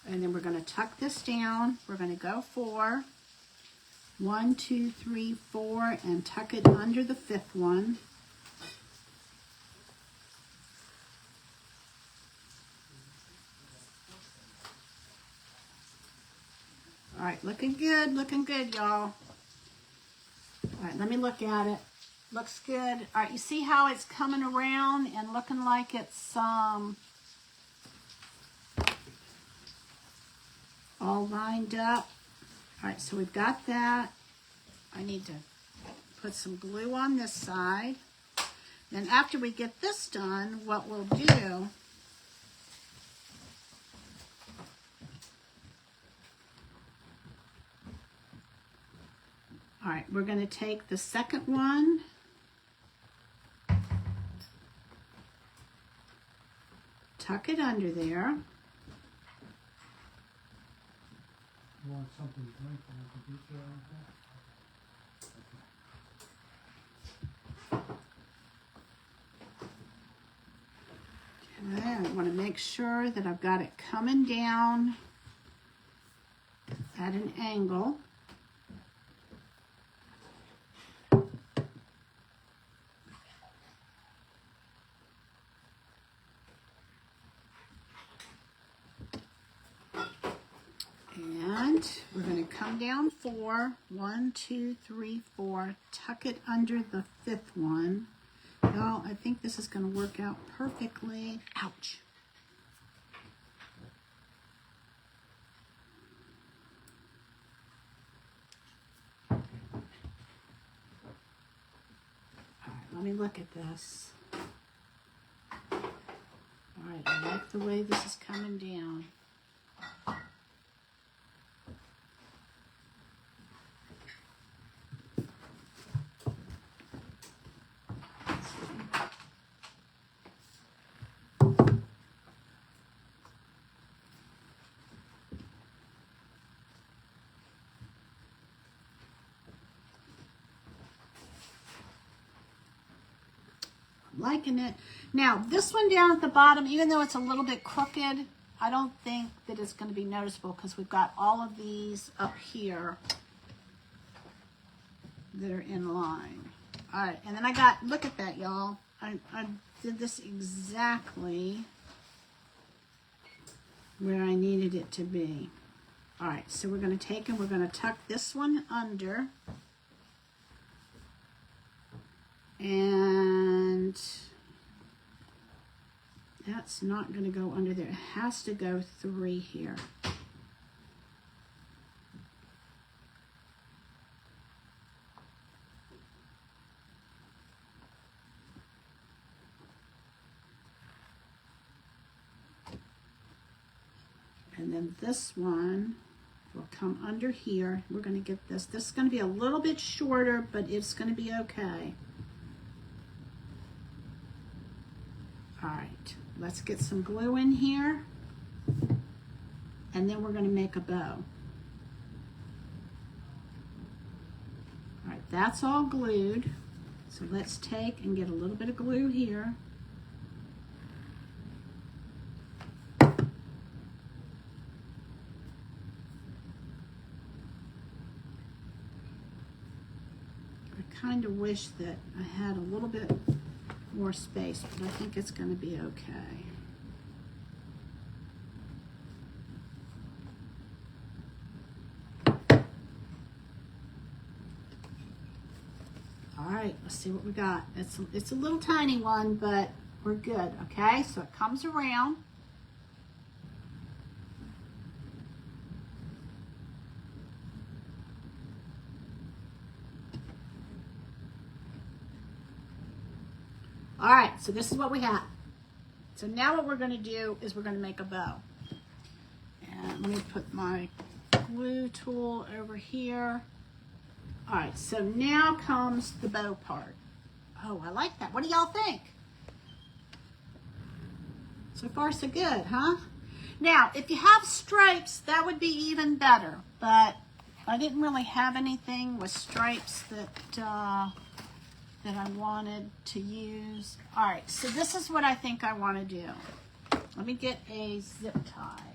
And then we're going to tuck this down. We're going to go 4. 1, 2, 3, 4, and tuck it under the 5th one. All right, looking good, y'all. All right, let me look at it. Looks good. All right, you see how it's coming around and looking like it's all lined up. All right, so we've got that. I need to put some glue on this side. Then after we get this done, what we'll do, all right, we're going to take the second one, tuck it under there. You want something to drink and I can beat you like that? Okay, I want to make sure that I've got it coming down at an angle. down 4. 1, 2, 3, 4. Tuck it under the 5th one. Well, I think this is going to work out perfectly. Ouch. All right, let me look at this. All right, I like the way this is coming down. Liking it. Now, this one down at the bottom, even though it's a little bit crooked, I don't think that it's going to be noticeable because we've got all of these up here that are in line. All right, and then I got, look at that, y'all. I did this exactly where I needed it to be. All right, so we're going to take and we're going to tuck this one under. And that's not going to go under there. It has to go 3 here. And then this one will come under here. We're going to get this. This is going to be a little bit shorter, but it's going to be okay. All right, let's get some glue in here, and then we're going to make a bow. All right, that's all glued. So let's take and get a little bit of glue here. I kind of wish that I had a little bit more space, but I think it's going to be okay. All right, let's see what we got. It's a little tiny one, but we're good, okay? So it comes around. All right, so this is what we have. So now what we're going to do is we're going to make a bow. And let me put my glue tool over here. All right, so now comes the bow part. Oh, I like that. What do y'all think? So far, so good, huh? Now, if you have stripes, that would be even better. But I didn't really have anything with stripes that I wanted to use. All right, so this is what I think I want to do. Let me get a zip tie.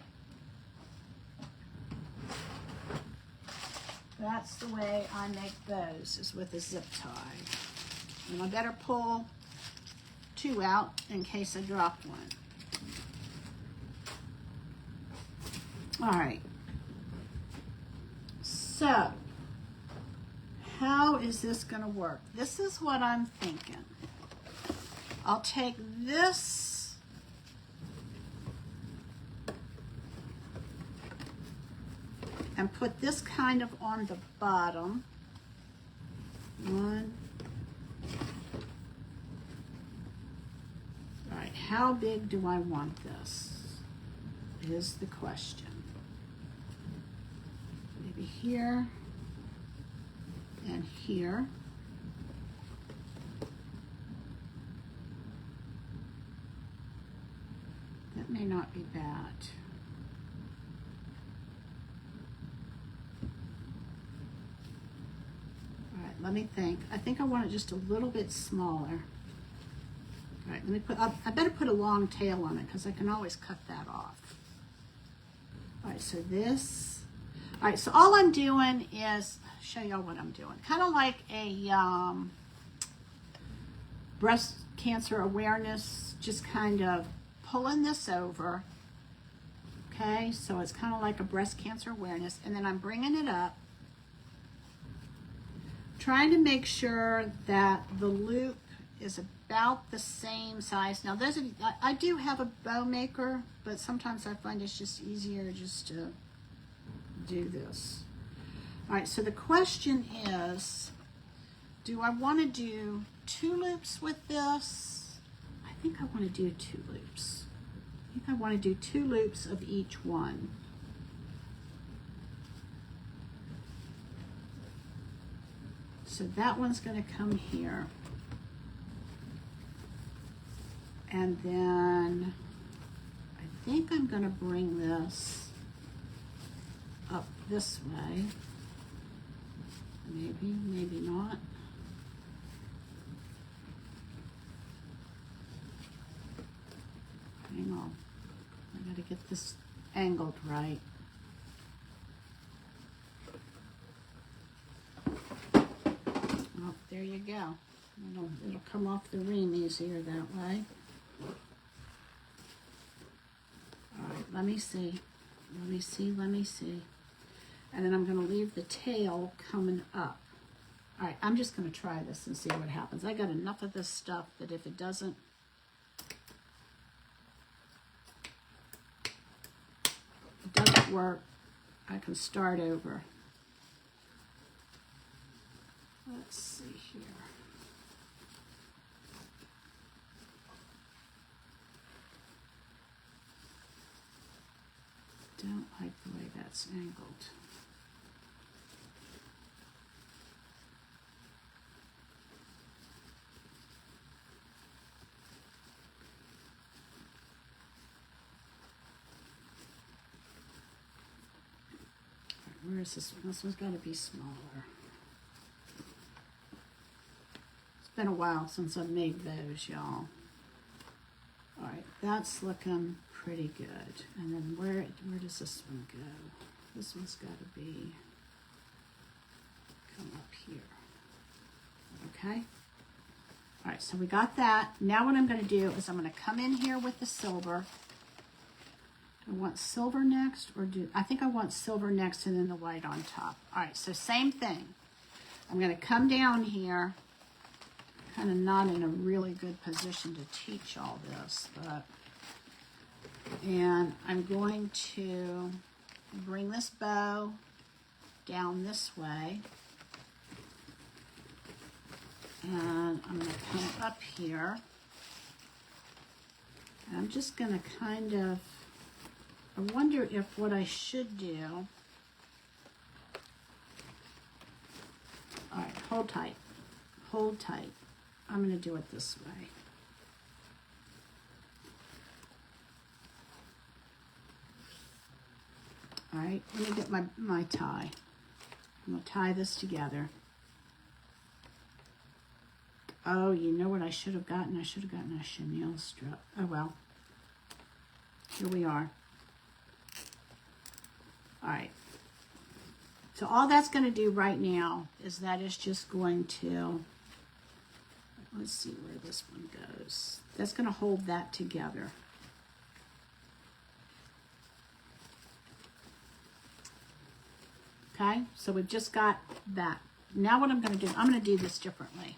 That's the way I make those, is with a zip tie. And I better pull 2 out in case I drop one. All right. So, how is this going to work? This is what I'm thinking. I'll take this and put this kind of on the bottom. 1. All right, how big do I want this? Is the question. Maybe here. And here. That may not be bad. All right, let me think. I think I want it just a little bit smaller. All right, let me put, I better put a long tail on it because I can always cut that off. All right, so this. All right, so all I'm doing is show y'all what I'm doing. Kind of like a breast cancer awareness, just kind of pulling this over. Okay, so it's kind of like a breast cancer awareness, and then I'm bringing it up trying to make sure that the loop is about the same size. Now I do have a bow maker, but sometimes I find it's just easier just to do this. All right, so the question is, do I want to do 2 loops with this? I think I want to do 2 loops. I think I want to do 2 loops of each one. So that one's going to come here. And then I think I'm going to bring this up this way. Maybe, maybe not. Hang on. I got to get this angled right. Oh, there you go. It'll come off the ream easier that way. All right, let me see. Let me see. And then I'm going to leave the tail coming up. All right, I'm just going to try this and see what happens. I got enough of this stuff that if it doesn't work, I can start over. Let's see here. Don't like the way that's angled. Where is this one? This one's got to be smaller. It's been a while since I've made those, y'all. All right, that's looking pretty good. And then where does this one go? This one's got to be come up here. Okay. All right, so we got that. Now what I'm going to do is I'm going to come in here with the silver. I want silver next, or I think I want silver next and then the white on top. All right, so same thing. I'm going to come down here, kind of not in a really good position to teach all this, and I'm going to bring this bow down this way, and I'm going to come up here, and I'm just going to kind of, I wonder if what I should do, all right, hold tight, I'm going to do it this way. All right, let me get my tie. I'm going to tie this together. Oh, you know what I should have gotten? I should have gotten a chenille strap. Oh, well. Here we are. All right. So all that's going to do right now is that is just going to, let's see where this one goes. That's going to hold that together. Okay, so we've just got that. Now what I'm going to do, I'm going to do this differently.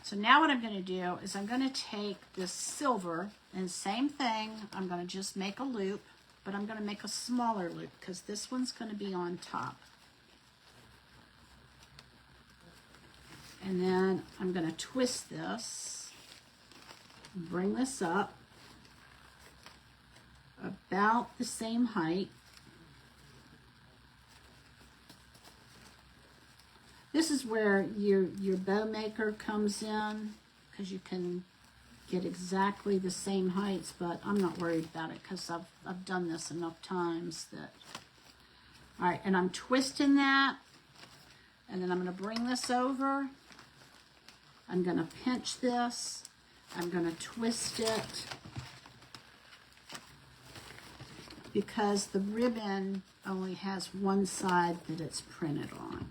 So now what I'm going to do is I'm going to take this silver, and same thing, I'm going to just make a loop, but I'm going to make a smaller loop because this one's going to be on top. And then I'm going to twist this, bring this up about the same height. This is where your bow maker comes in, because you can get exactly the same heights, but I'm not worried about it because I've done this enough times that. All right, and I'm twisting that, and then I'm going to bring this over. I'm going to pinch this. I'm going to twist it because the ribbon only has one side that it's printed on.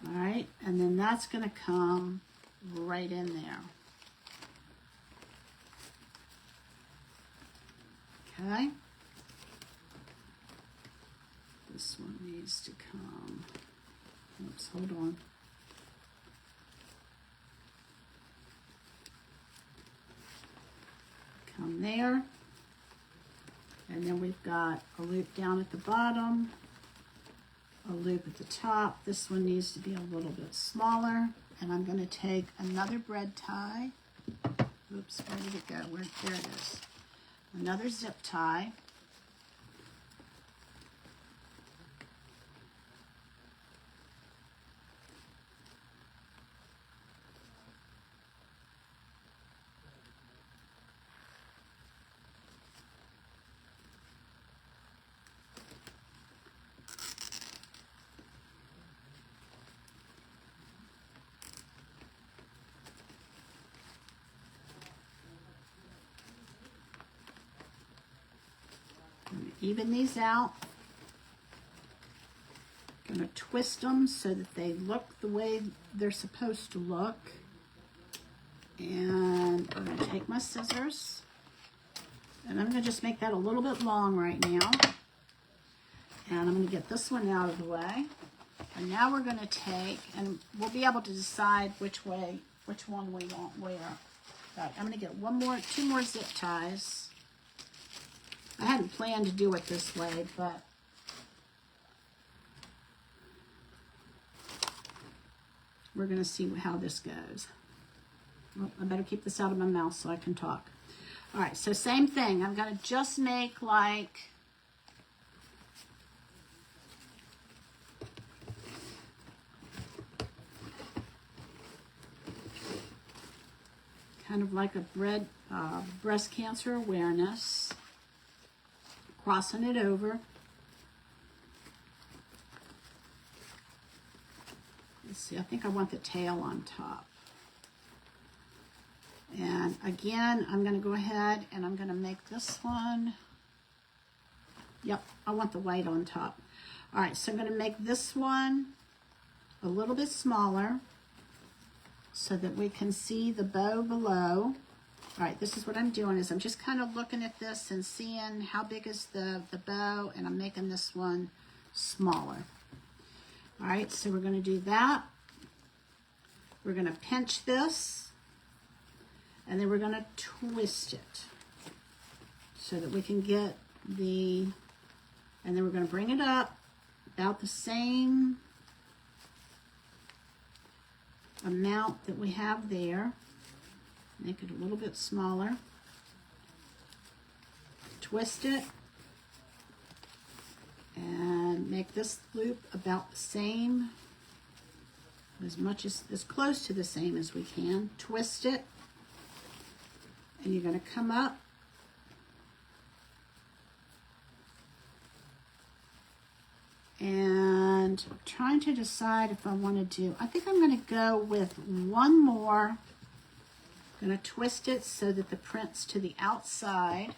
All right, and then that's going to come right in there. Okay. This one needs to come Oops, hold on. Come there. And then we've got a loop down at the bottom, a loop at the top. This one needs to be a little bit smaller. And I'm going to take another bread tie. Oops, where did it go? There it is. Another zip tie. Even these out. Gonna twist them so that they look the way they're supposed to look. And I'm gonna take my scissors and I'm gonna just make that a little bit long right now. And I'm gonna get this one out of the way. And now we're gonna take, and we'll be able to decide which one we want where. Right, I'm gonna get two more zip ties. I hadn't planned to do it this way, but we're going to see how this goes. Well, I better keep this out of my mouth so I can talk. All right, so same thing. I'm going to just make like kind of like a breast cancer awareness. Crossing it over. Let's see, I think I want the tail on top. And again, I'm going to go ahead and I'm going to make this one. Yep, I want the white on top. All right, so I'm going to make this one a little bit smaller so that we can see the bow below. All right, this is what I'm doing is I'm just kind of looking at this and seeing how big is the bow, and I'm making this one smaller. All right, so we're going to do that. We're going to pinch this, and then we're going to twist it so that we can get and then we're going to bring it up about the same amount that we have there. Make it a little bit smaller. Twist it. And make this loop about the same, as close to the same as we can. Twist it. And you're going to come up. And I'm trying to decide if I want to do, I think I'm going to go with one more. I'm going to twist it so that the print's to the outside.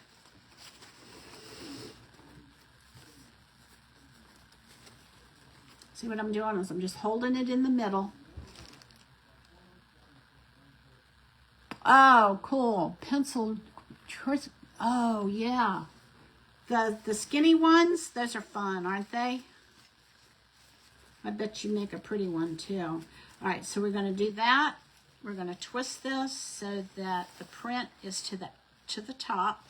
See what I'm doing is I'm just holding it in the middle. Oh, cool. Pencil. Oh, yeah. The skinny ones, those are fun, aren't they? I bet you make a pretty one too. All right, so we're going to do that. We're going to twist this so that the print is to the top.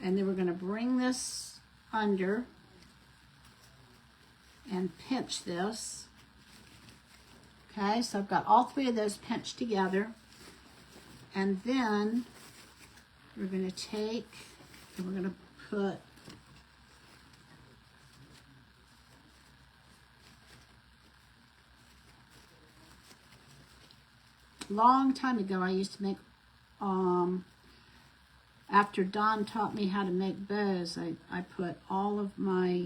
And then we're going to bring this under and pinch this. Okay, so I've got all three of those pinched together. And then we're going to take and we're going to put long time ago I used to make after Don taught me how to make bows, I put all of my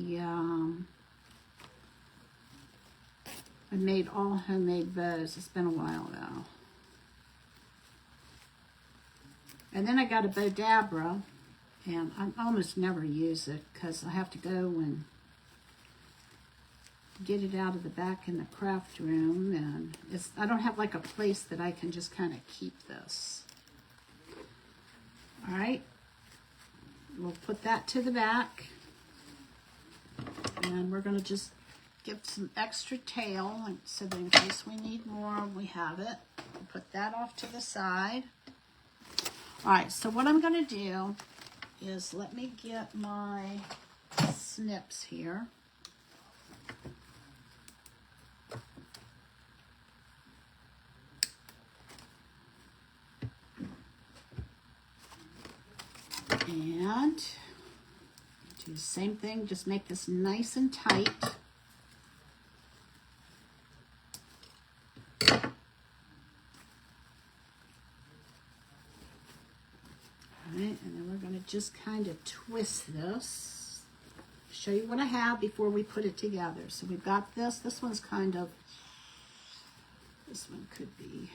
I made all homemade bows. It's been a while though. And then I got a Bodabra, and I almost never use it because I have to go and get it out of the back in the craft room, and I don't have like a place that I can just kind of keep this. All right, we'll put that to the back, and we're going to just give some extra tail, and so that in case we need more, we have it. Put that off to the side. All right, so what I'm going to do is let me get my snips here. And do the same thing, just make this nice and tight. Alright, and then we're going to just kind of twist this. Show you what I have before we put it together. So we've got this. This one's kind of, this one could be,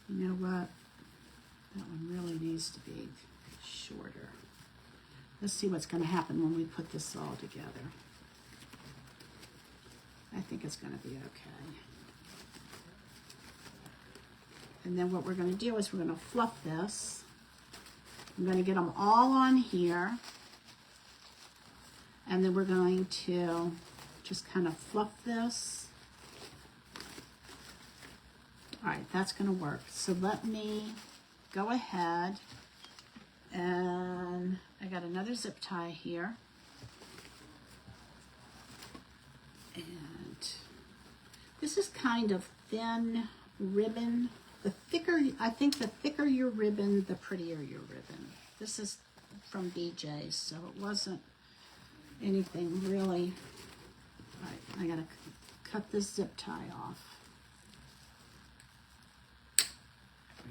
you know what? That one really needs to be shorter. Let's see what's going to happen when we put this all together. I think it's going to be okay. And then what we're going to do is we're going to fluff this. I'm going to get them all on here. And then we're going to just kind of fluff this. All right, that's going to work. So let me go ahead, and I got another zip tie here. And this is kind of thin ribbon. The thicker, I think the thicker your ribbon, the prettier your ribbon. This is from BJ's, so it wasn't anything really. All right, I gotta cut this zip tie off. There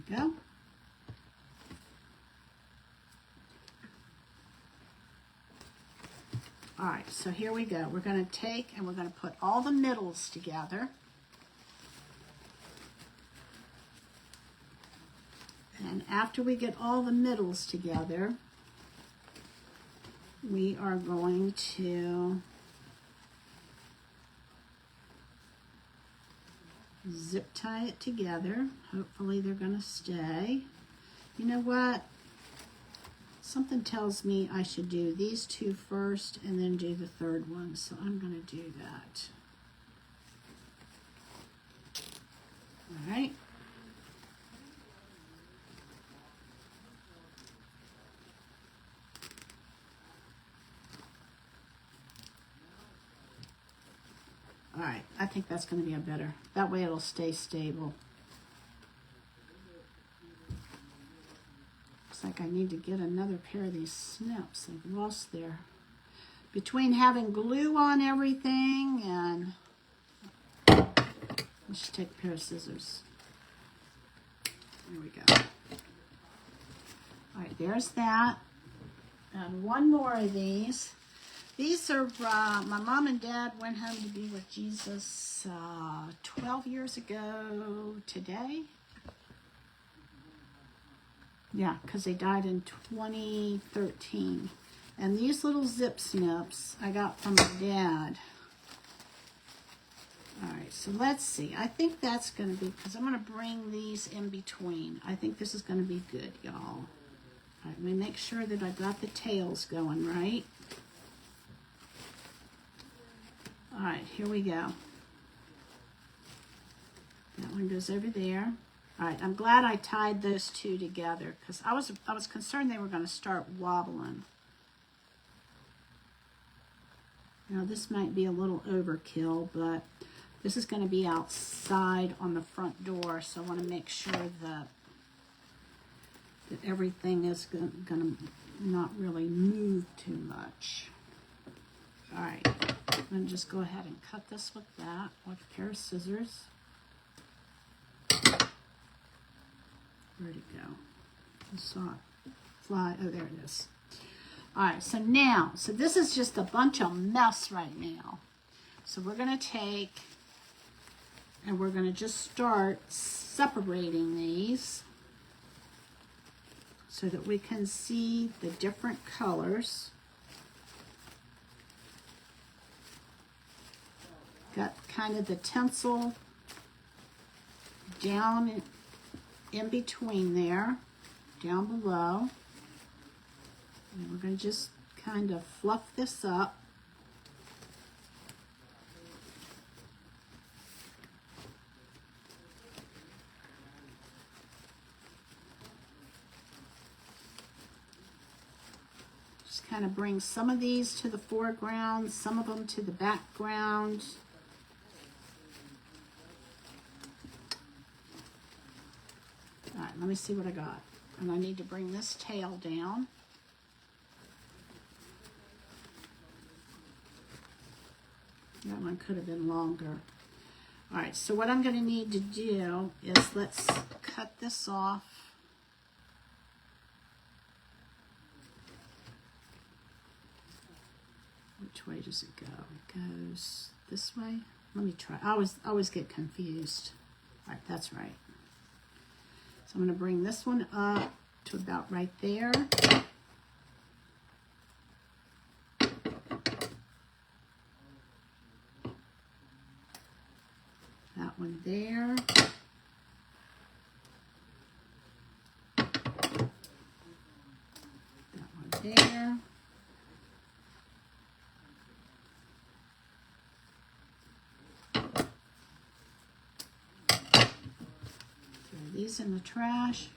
we go. All right, so here we go. We're gonna take and we're gonna put all the middles together. And after we get all the middles together, we are going to zip tie it together. Hopefully they're going to stay. You know what? Something tells me I should do these two first and then do the third one, so I'm going to do that. All right. All right, I think that's going to be a better. That way it'll stay stable. Looks like I need to get another pair of these snips. I've lost their... Between having glue on everything and... Let's take a pair of scissors. There we go. All right, there's that. And one more of these. These are, my mom and dad went home to be with Jesus 12 years ago today. Yeah, because they died in 2013. And these little zip snips I got from my dad. All right, so let's see. I think that's going to be, because I'm going to bring these in between. I think this is going to be good, y'all. All right, let me make sure that I got the tails going right. All right, here we go. That one goes over there. All right, I'm glad I tied those two together because I was concerned they were going to start wobbling. Now this might be a little overkill, but this is going to be outside on the front door, so I want to make sure that everything is going to not really move too much. All right. I'm going to just go ahead and cut this with that, with a pair of scissors. Where'd it go? I saw it fly. Oh, there it is. All right, so now, so this is just a bunch of mess right now. So we're going to take, and we're going to just start separating these so that we can see the different colors. Got kind of the tinsel down in between there, down below. And we're going to just kind of fluff this up. Just kind of bring some of these to the foreground, some of them to the background. All right, let me see what I got. And I need to bring this tail down. That one could have been longer. All right, so what I'm going to need to do is let's cut this off. Which way does it go? It goes this way. Let me try. I always get confused. All right, that's right. So I'm going to bring this one up to about right there. That one there. That one there. Throw these in the trash.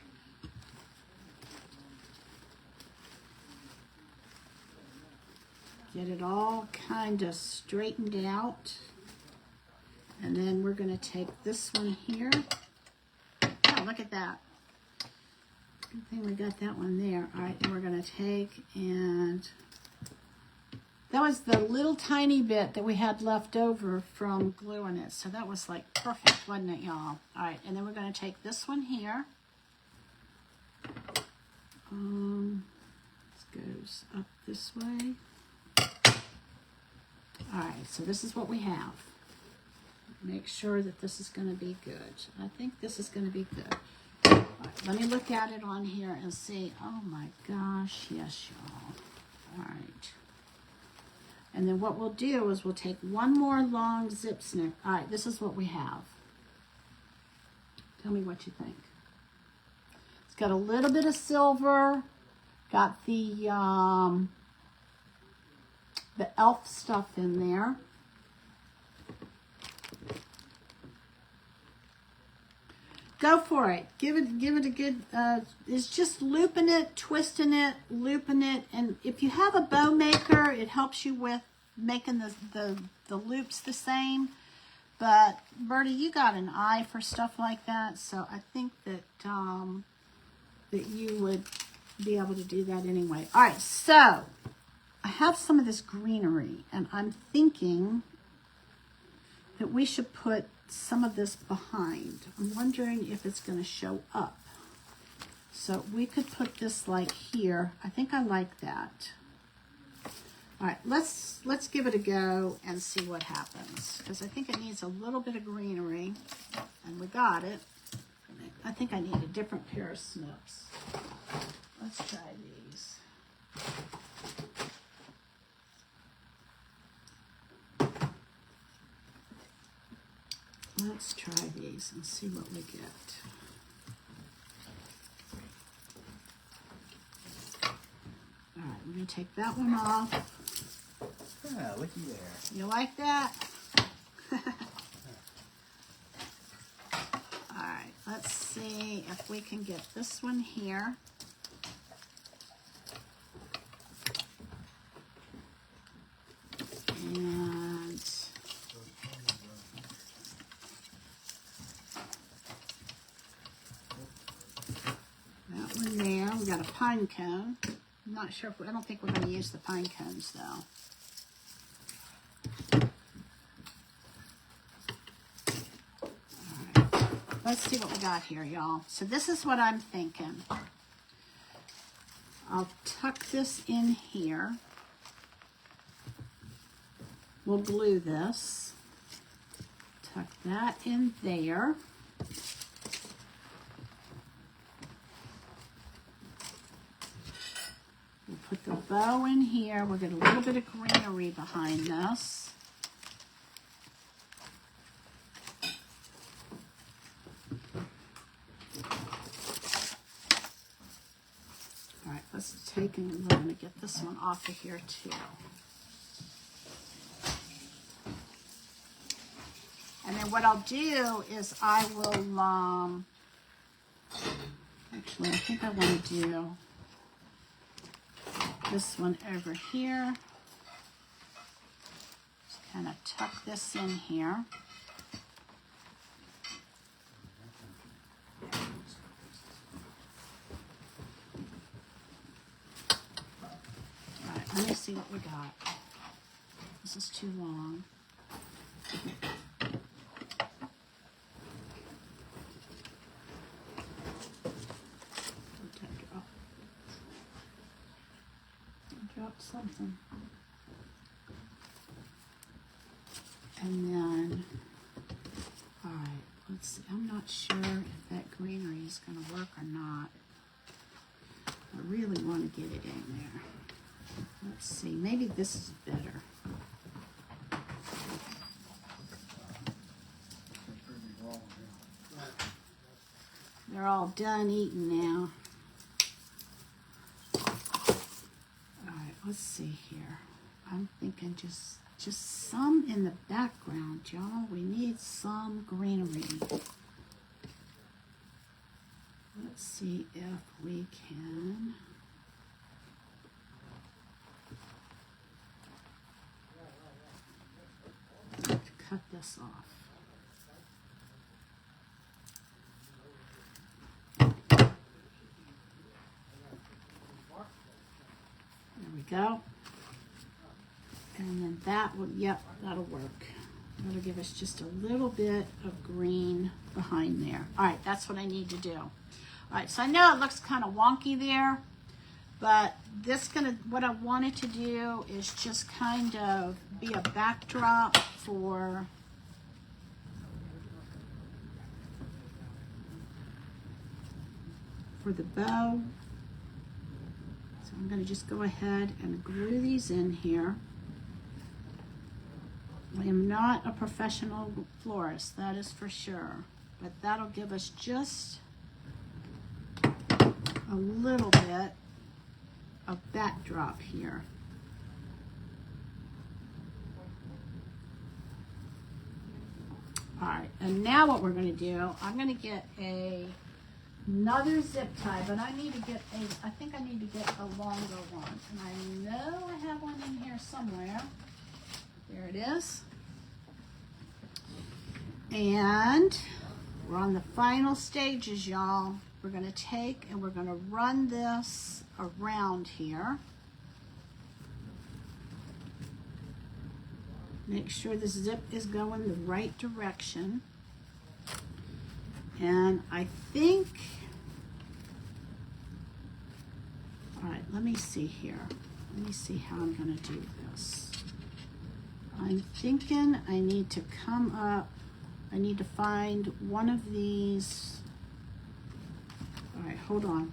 Get it all kind of straightened out. And then we're going to take this one here. Oh, look at that. Good thing we got that one there. All right, and we're going to take and... That was the little tiny bit that we had left over from gluing it. So that was like perfect, wasn't it, y'all? All right, and then we're going to take this one here. This goes up this way. All right, so this is what we have. Make sure that this is going to be good. I think this is going to be good. All right, let me look at it on here and see. Oh my gosh, yes, y'all. All right. And then what we'll do is we'll take one more long zip snip. All right, this is what we have. Tell me what you think. It's got a little bit of silver. Got the elf stuff in there. Go for it. Give it a good, it's just looping it, twisting it, looping it. And if you have a bow maker, it helps you with making the loops the same. But Bertie, you got an eye for stuff like that. So I think that, that you would be able to do that anyway. All right, so I have some of this greenery and I'm thinking that we should put some of this behind. I'm wondering if it's going to show up. So we could put this like here. I think I like that. All right, let's give it a go and see what happens, because I think it needs a little bit of greenery, and we got it. I think I need a different pair of snips. Let's try these. Let's try these and see what we get. All right, we're going to take that one off. Yeah, looky there. You like that? All right, let's see if we can get this one here. And that one there. We got a pine cone. I'm not sure if I don't think we're going to use the pine cones though. All right. Let's see what we got here, y'all. So this is what I'm thinking. I'll tuck this in here. We'll glue this. Tuck that in there. We'll put the bow in here. We'll get a little bit of greenery behind this. All right, let's take taking, we're going to get this one off of here too. And then what I'll do is I will, actually I think I want to do this one over here. Just kind of tuck this in here. Let me see what we got. This is too long. I dropped something. And then, all right, let's see. I'm not sure if that greenery is going to work or not. I really want to get it in there. Let's see, maybe this is better. They're all done eating now. All right, let's see here. I'm thinking just some in the background, y'all. We need some greenery. Let's see if we can. Cut this off. There we go. And then that will, yep, that'll work. That'll give us just a little bit of green behind there. All right, that's what I need to do. All right, so I know it looks kind of wonky there, but what I wanted to do is just kind of be a backdrop for the bow. So I'm going to just go ahead and glue these in here. I am not a professional florist, that is for sure, but that'll give us just a little bit of backdrop here. All right, and now what we're going to do, I'm going to get another zip tie, but I need to get I think I need to get a longer one, and I know I have one in here somewhere. There it is. And we're on the final stages, y'all. We're going to take and we're going to run this around here. Make sure the zip is going the right direction. And I think, all right, let me see here. Let me see how I'm going to do this. I'm thinking I need to come up, I need to find one of these. All right, hold on.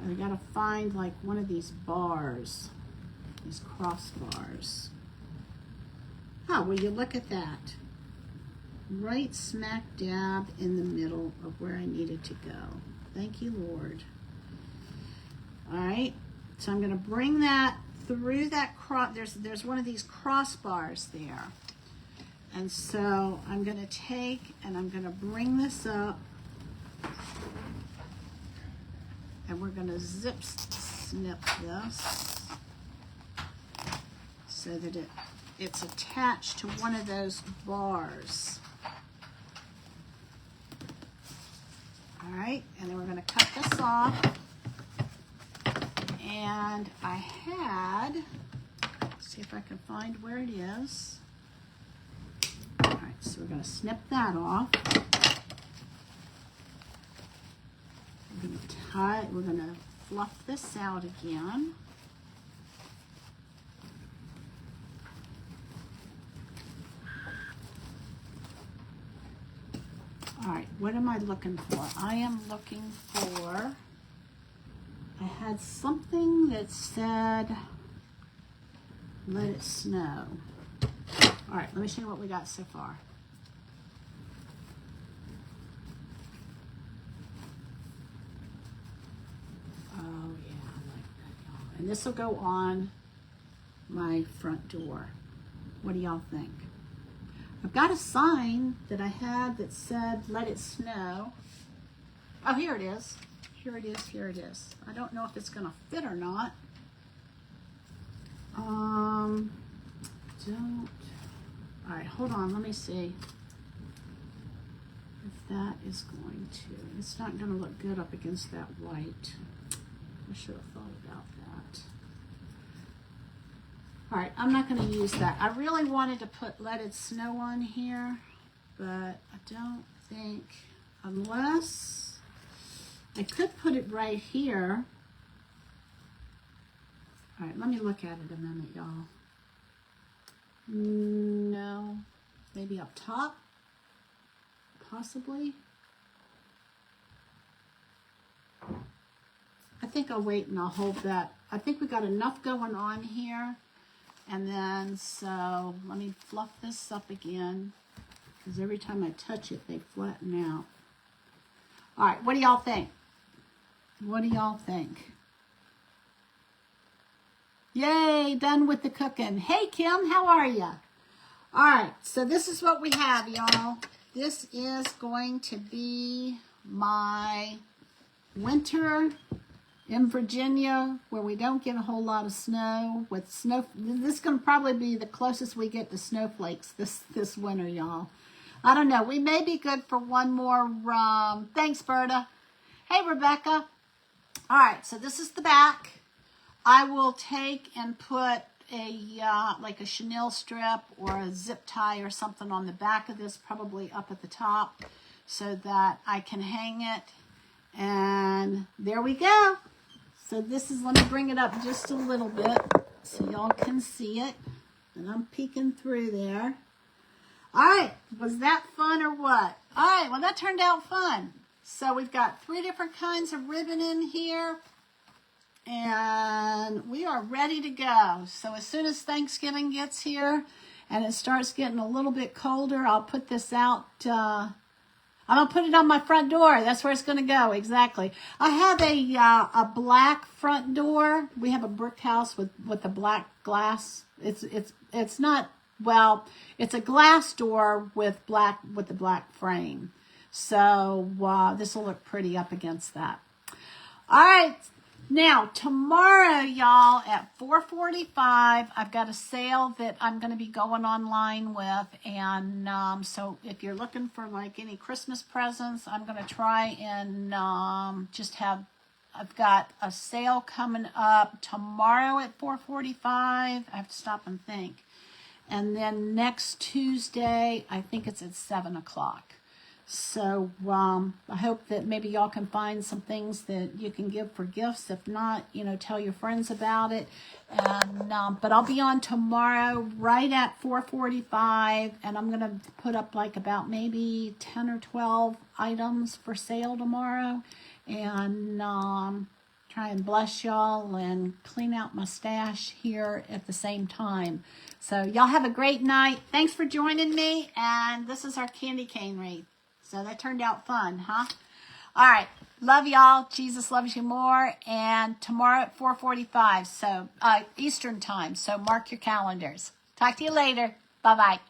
I gotta find like one of these bars, these crossbars. Oh, will you look at that? Right smack dab in the middle of where I needed to go. Thank you, Lord. All right, so I'm gonna bring that through that there's one of these crossbars there. And so I'm gonna take and I'm gonna bring this up and we're gonna zip snip this so that it's attached to one of those bars. All right, and then we're gonna cut this off. And I had, let's see if I can find where it is. All right, so we're gonna snip that off. We're gonna fluff this out again. All right, what am I looking for? I am looking for, I had something that said, let it snow. All right, let me show you what we got so far. Oh yeah, I like that, y'all. And this will go on my front door. What do y'all think? I've got a sign that I had that said, let it snow. Oh, here it is. Here it is, here it is. I don't know if it's gonna fit or not. All right, hold on, let me see if that is going to, it's not gonna look good up against that white. I should have thought about that. All right, I'm not gonna use that. I really wanted to put Let It Snow on here, but I don't think, unless, I could put it right here. All right, let me look at it a minute, y'all. No, maybe up top, possibly. I think I'll wait and I'll hold that. I think we got enough going on here. And then, so let me fluff this up again, because every time I touch it, they flatten out. All right, what do y'all think? What do y'all think? Yay, done with the cooking. Hey, Kim, how are you? All right, so this is what we have, y'all. This is going to be my winter in Virginia, where we don't get a whole lot of snow. With snow, this is going to probably be the closest we get to snowflakes this winter, y'all. I don't know. We may be good for one more. Thanks, Berta. Hey, Rebecca. All right, so this is the back. I will take and put a like a chenille strip or a zip tie or something on the back of this, probably up at the top, so that I can hang it. And there we go. So this is, let me bring it up just a little bit so y'all can see it. And I'm peeking through there. All right, was that fun or what? All right, well, that turned out fun. So we've got 3 different kinds of ribbon in here. And we are ready to go. So as soon as Thanksgiving gets here and it starts getting a little bit colder, I'll put this out. I'm going to put it on my front door. That's where it's going to go. Exactly. I have a black front door. We have a brick house with a black glass. It's not, well, it's a glass door with the black frame. So this will look pretty up against that. All right. Now, tomorrow, y'all, at 4:45, I've got a sale that I'm going to be going online with. And so if you're looking for, like, any Christmas presents, I'm going to try and I've got a sale coming up tomorrow at 4:45. I have to stop and think. And then next Tuesday, I think it's at 7 o'clock. So I hope that maybe y'all can find some things that you can give for gifts. If not, tell your friends about it. And but I'll be on tomorrow right at 4:45, and I'm gonna put up like about maybe 10 or 12 items for sale tomorrow, and try and bless y'all and clean out my stash here at the same time. So y'all have a great night. Thanks for joining me, and this is our candy cane wreath. So that turned out fun, huh? All right. Love y'all. Jesus loves you more. And tomorrow at 4:45, so Eastern time. So mark your calendars. Talk to you later. Bye-bye.